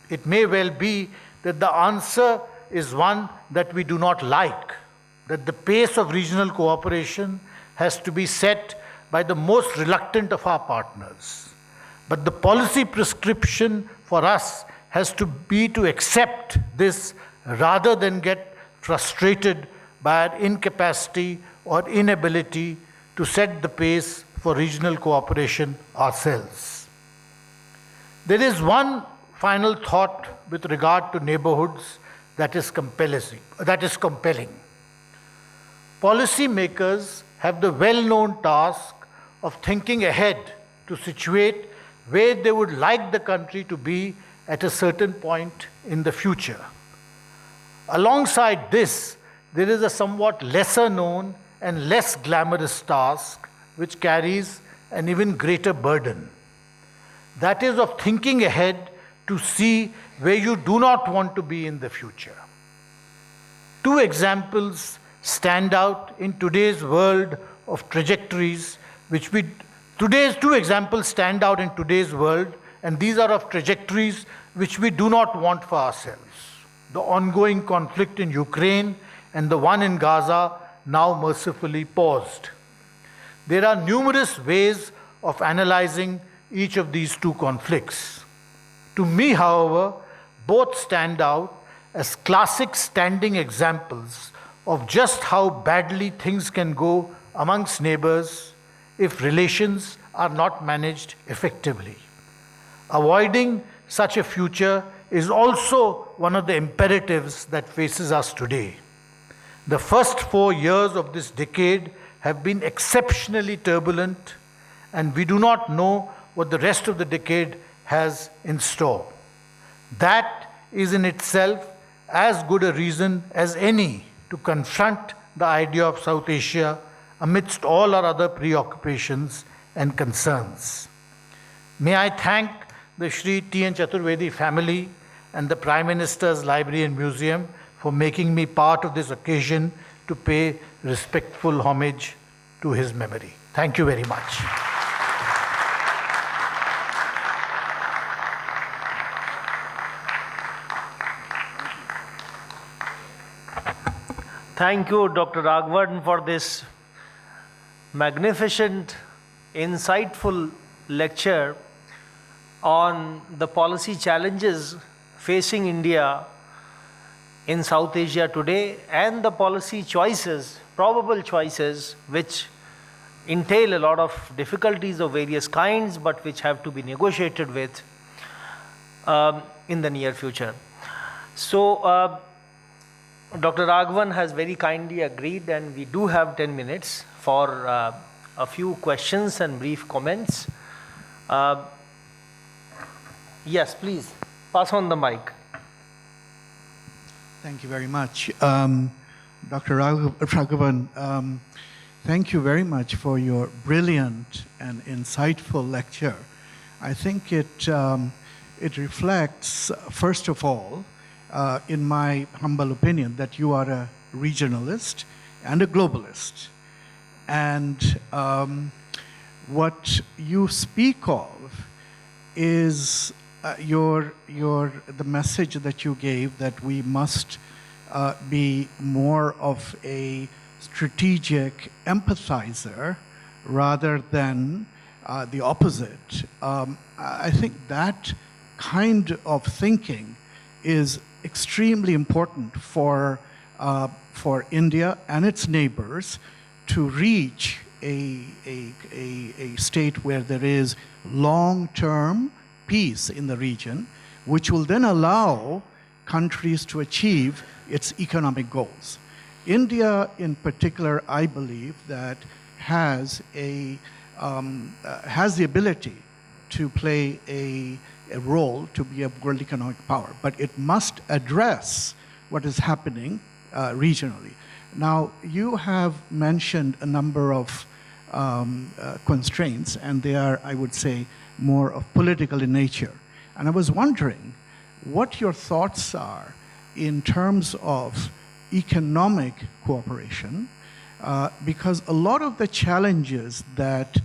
that the answer is one that we do not like, that the pace of regional cooperation has to be set by the most reluctant of our partners. But the policy prescription for us has to be to accept this rather than get frustrated by our incapacity or inability to set the pace for regional cooperation ourselves. There is one final thought with regard to neighborhoods that is compelling. Policymakers have the well-known task of thinking ahead to situate where they would like the country to be at a certain point in the future. Alongside this, there is a somewhat lesser known and less glamorous task which carries an even greater burden. That is of thinking ahead to see where you do not want to be in the future. Two examples stand out in today's world of trajectories, two examples stand out in today's world, and these are of trajectories which we do not want for ourselves. The ongoing conflict in Ukraine and the one in Gaza, now mercifully paused. There are numerous ways of analyzing each of these two conflicts. To me, however, both stand out as classic standing examples of just how badly things can go amongst neighbors if relations are not managed effectively. Avoiding such a future is also one of the imperatives that faces us today. The first 4 years of this decade have been exceptionally turbulent, and we do not know what the rest of the decade has in store. That is in itself as good a reason as any to confront the idea of South Asia amidst all our other preoccupations and concerns. May I thank the Shri TN Chaturvedi family and the Prime Minister's Library and Museum for making me part of this occasion to pay respectful homage to his memory. Thank you very much. Thank you, Dr. Raghavan, for this magnificent, insightful lecture on the policy challenges facing India in South Asia today and the policy choices, probable choices, which entail a lot of difficulties of various kinds but which have to be negotiated with in the near future. So, Dr. Raghavan has very kindly agreed, and we do have 10 minutes for a few questions and brief comments. Yes, please, pass on the mic. Thank you very much. Dr. Raghavan, thank you very much for your brilliant and insightful lecture. I think it reflects, first of all, in my humble opinion, that you are a regionalist and a globalist. And what you speak of is the message that you gave, that we must be more of a strategic empathizer rather than the opposite. I think that kind of thinking is extremely important for India and its neighbors to reach a state where there is long-term peace in the region, which will then allow countries to achieve its economic goals. India, in particular, I believe that has the ability to play a role to be a world economic power, but it must address what is happening regionally. Now, you have mentioned a number of constraints, and they are, I would say, more of political in nature. And I was wondering what your thoughts are in terms of economic cooperation, because a lot of the challenges that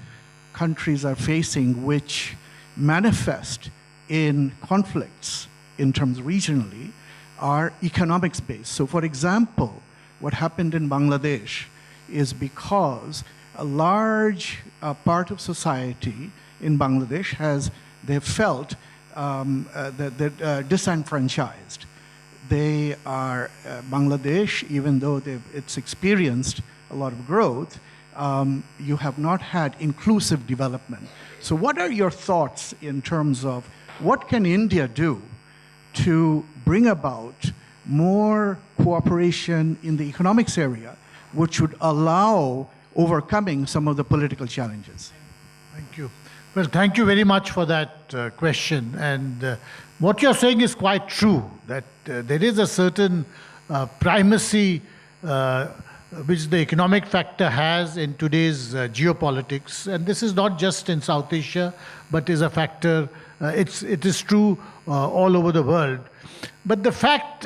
countries are facing, which manifest in conflicts in terms regionally, are economics based. So for example, what happened in Bangladesh is because a large part of society in Bangladesh they've felt that they're disenfranchised. They are, Bangladesh, even though it's experienced a lot of growth, you have not had inclusive development. So what are your thoughts in terms of what can India do to bring about more cooperation in the economics area, which would allow overcoming some of the political challenges? Thank you. Well, thank you very much for that question. And what you're saying is quite true, that there is a certain primacy which the economic factor has in today's geopolitics. And this is not just in South Asia, but is a factor, it is true all over the world. But the fact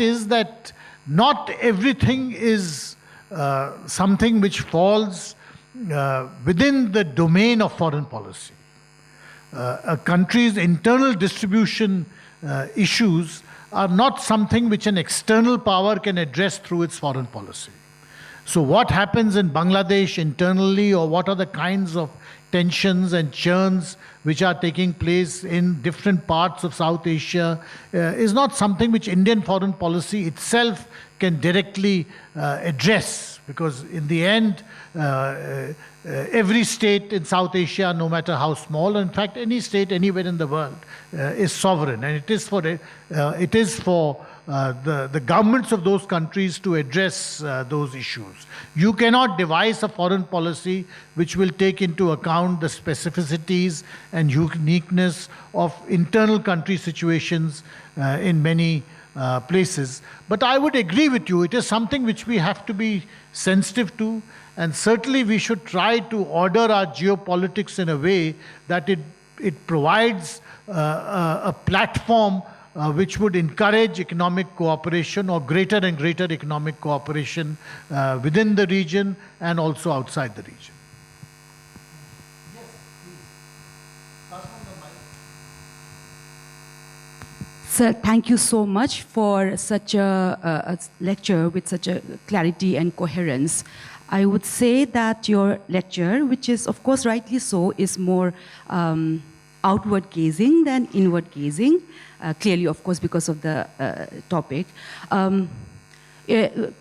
is that not everything is something which falls within the domain of foreign policy. A country's internal distribution issues are not something which an external power can address through its foreign policy. So what happens in Bangladesh internally, or what are the kinds of tensions and churns which are taking place in different parts of South Asia, is not something which Indian foreign policy itself can directly address, because in the end, every state in South Asia, no matter how small, in fact any state anywhere in the world, is sovereign, and it is for the governments of those countries to address those issues. You cannot devise a foreign policy which will take into account the specificities and uniqueness of internal country situations in many places. But I would agree with you, it is something which we have to be sensitive to, and certainly we should try to order our geopolitics in a way that it provides a platform which would encourage economic cooperation, or greater and greater economic cooperation within the region and also outside the region. Yes, please. Pass on the mic. Sir, thank you so much for such a lecture with such a clarity and coherence. I would say that your lecture, which is of course rightly so, is more outward gazing than inward gazing. Clearly, of course, because of the topic.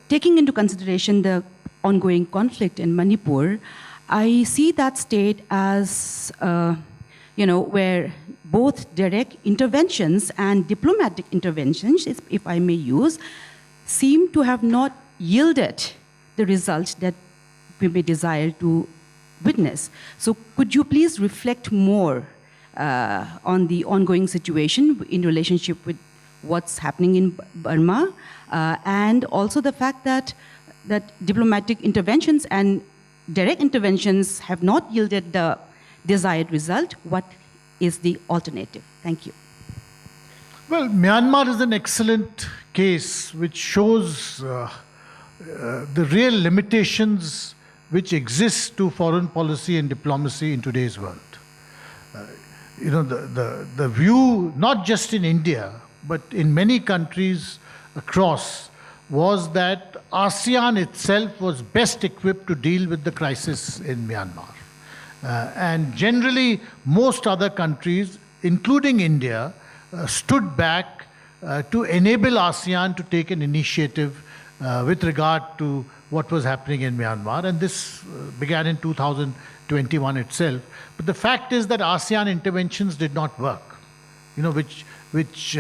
Taking into consideration the ongoing conflict in Manipur, I see that state as, where both direct interventions and diplomatic interventions, if I may use, seem to have not yielded the result that we may desire to witness. So could you please reflect more on the ongoing situation in relationship with what's happening in Burma, and also the fact that diplomatic interventions and direct interventions have not yielded the desired result? What is the alternative? Thank you. Well, Myanmar is an excellent case which shows the real limitations which exist to foreign policy and diplomacy in today's world. The view, not just in India, but in many countries across, was that ASEAN itself was best equipped to deal with the crisis in Myanmar. And generally, most other countries, including India, stood back to enable ASEAN to take an initiative with regard to what was happening in Myanmar. And this began in 2021 itself. But the fact is that ASEAN interventions did not work, which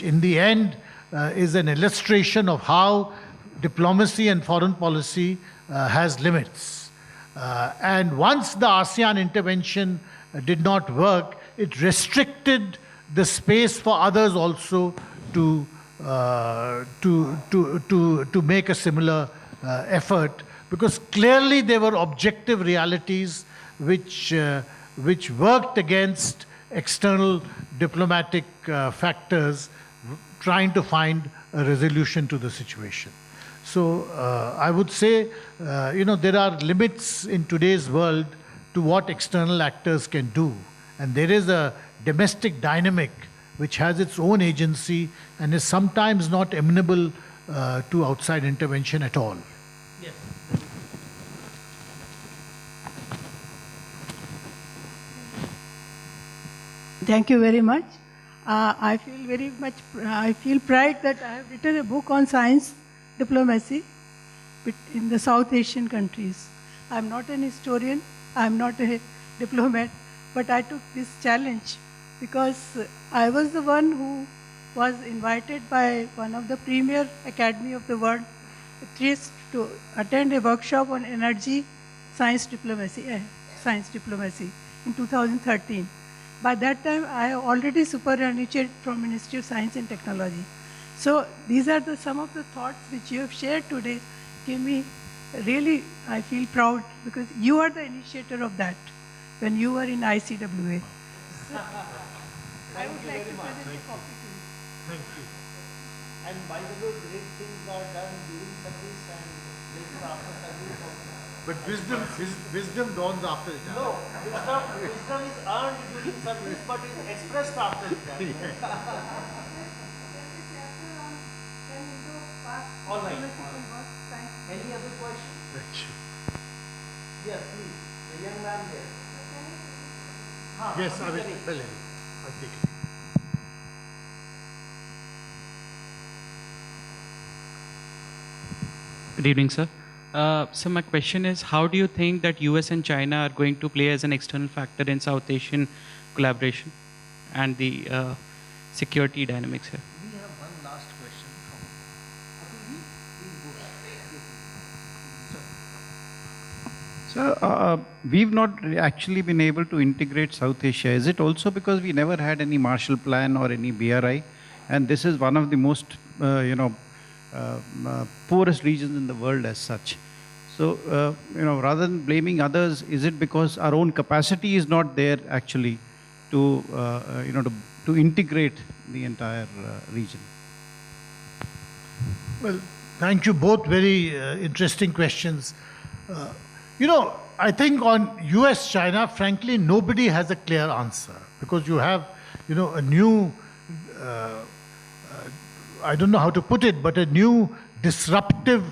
in the end is an illustration of how diplomacy and foreign policy has limits. And once the ASEAN intervention did not work, it restricted the space for others also to make a similar effort, because clearly there were objective realities which worked against external diplomatic factors trying to find a resolution to the situation. So I would say, there are limits in today's world to what external actors can do. And there is a domestic dynamic which has its own agency and is sometimes not amenable to outside intervention at all. Yes. Thank you very much. I feel pride that I have written a book on science diplomacy in the South Asian countries. I'm not an historian, I'm not a diplomat, but I took this challenge because I was the one who was invited by one of the premier academy of the world to attend a workshop on energy science diplomacy in 2013. By that time, I already superannuated from Ministry of Science and Technology. So these are some of the thoughts which you have shared today. Give me really, I feel proud because you are the initiator of that when you were in ICWA. So, I would like to present a copy to you. Thank you. And by the way, great things are done during service and later after service also. But wisdom dawns after retirement. No, wisdom is earned during service, but is expressed after retirement. All right. Any other question? Yes, please. The young man there. Yes, I will. I'll take it. Good evening, sir. So my question is, how do you think that US and China are going to play as an external factor in South Asian collaboration and the security dynamics here? We have one last question from So we've not actually been able to integrate South Asia. Is it also because we never had any Marshall Plan or any BRI? And this is one of the most, poorest regions in the world as such. So, rather than blaming others, is it because our own capacity is not there actually to integrate the entire region? Well, thank you both. Very interesting questions. I think on US-China, frankly, nobody has a clear answer because you have, a new, I don't know how to put it, but a new disruptive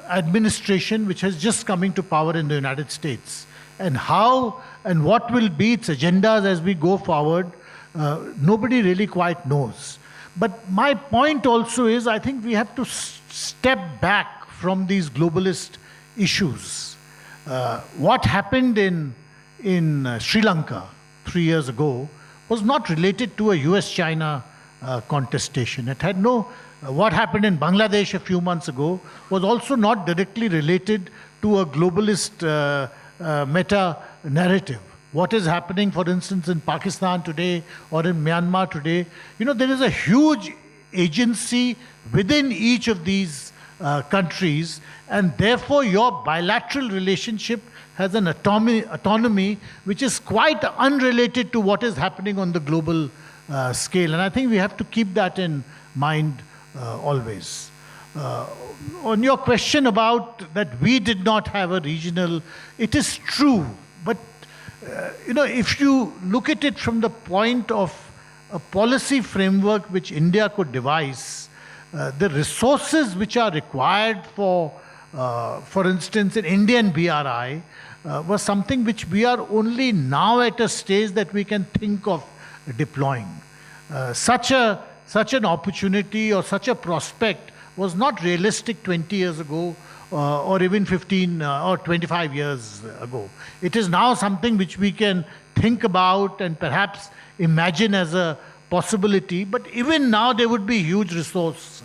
administration which has just come into power in the United States. And how and what will be its agendas as we go forward, nobody really quite knows. But my point also is I think we have to step back from these globalist issues. What happened in Sri Lanka 3 years ago was not related to a US-China contestation. It had no, what happened in Bangladesh a few months ago was also not directly related to a globalist meta narrative. What is happening, for instance, in Pakistan today or in Myanmar today, there is a huge agency within each of these countries, and therefore your bilateral relationship has an autonomy which is quite unrelated to what is happening on the global scale. And I think we have to keep that in mind always. On your question about that we did not have a regional, it is true, but if you look at it from the point of a policy framework which India could devise, the resources which are required for instance, an Indian BRI was something which we are only now at a stage that we can think of deploying. Such an opportunity or such a prospect was not realistic 20 years ago or even 15 or 25 years ago. It is now something which we can think about and perhaps imagine as a possibility, but even now there would be huge resource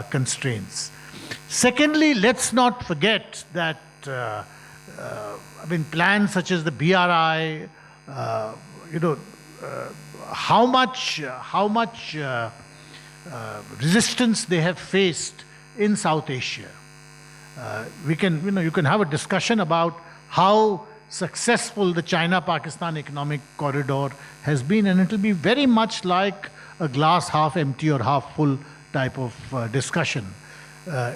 constraints. Secondly, let's not forget that plans such as the BRI, how much resistance they have faced in South Asia. You can have a discussion about how successful the China-Pakistan economic corridor has been, and it will be very much like a glass half empty or half full type of discussion.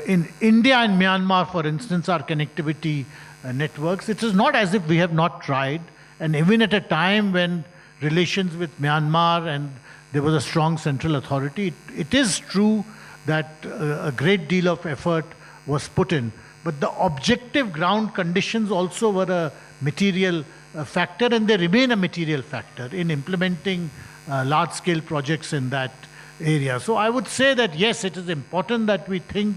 In India and Myanmar, for instance, our connectivity networks, it is not as if we have not tried, and even at a time when relations with Myanmar and there was a strong central authority, it is true that a great deal of effort was put in. But the objective ground conditions also were a material factor, and they remain a material factor in implementing large-scale projects in that area. So I would say that yes, it is important that we think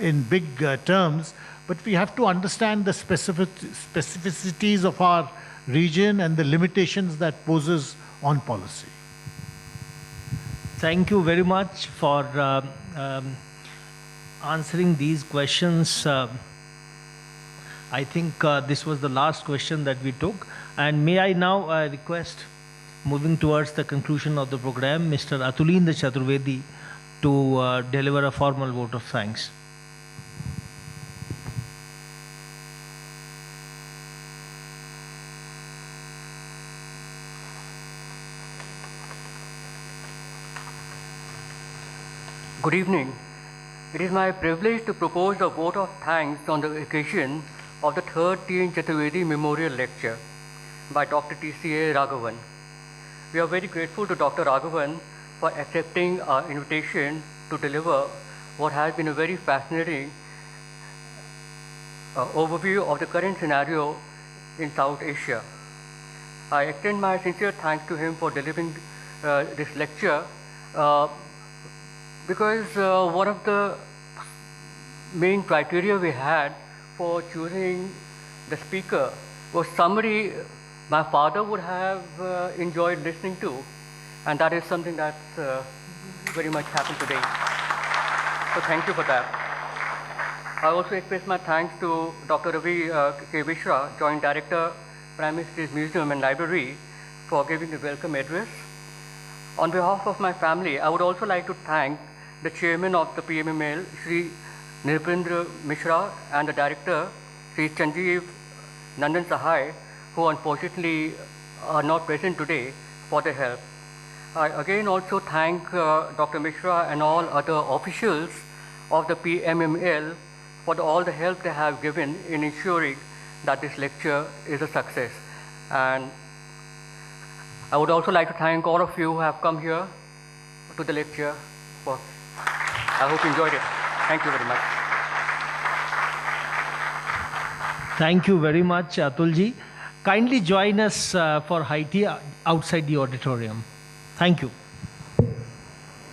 in big terms, but we have to understand the specificities of our region and the limitations that poses on policy. Thank you very much for answering these questions. I think this was the last question that we took. And may I now request, moving towards the conclusion of the program, Mr. TN Chaturvedi to deliver a formal vote of thanks. Good evening. It is my privilege to propose a vote of thanks on the occasion of the third TN Chaturvedi Memorial Lecture by Dr. TCA Raghavan. We are very grateful to Dr. Raghavan for accepting our invitation to deliver what has been a very fascinating overview of the current scenario in South Asia. I extend my sincere thanks to him for delivering this lecture because one of the main criteria we had for choosing the speaker was somebody my father would have enjoyed listening to, and that is something that's very much happened today. So thank you for that. I also express my thanks to Dr. Ravi K. Mishra, Joint Director, Prime Minister's Museum and Library, for giving the welcome address. On behalf of my family, I would also like to thank the Chairman of the PMML, Sri Nirpendra Mishra, and the Director, Sri Sanjeev Nandan Sahai, who unfortunately are not present today, for their help. I again also thank Dr. Mishra and all other officials of the PMML for all the help they have given in ensuring that this lecture is a success. And I would also like to thank all of you who have come here to the lecture. I hope you enjoyed it. Thank you very much. Thank you very much, Atulji. Kindly join us for high tea outside the auditorium. Thank you.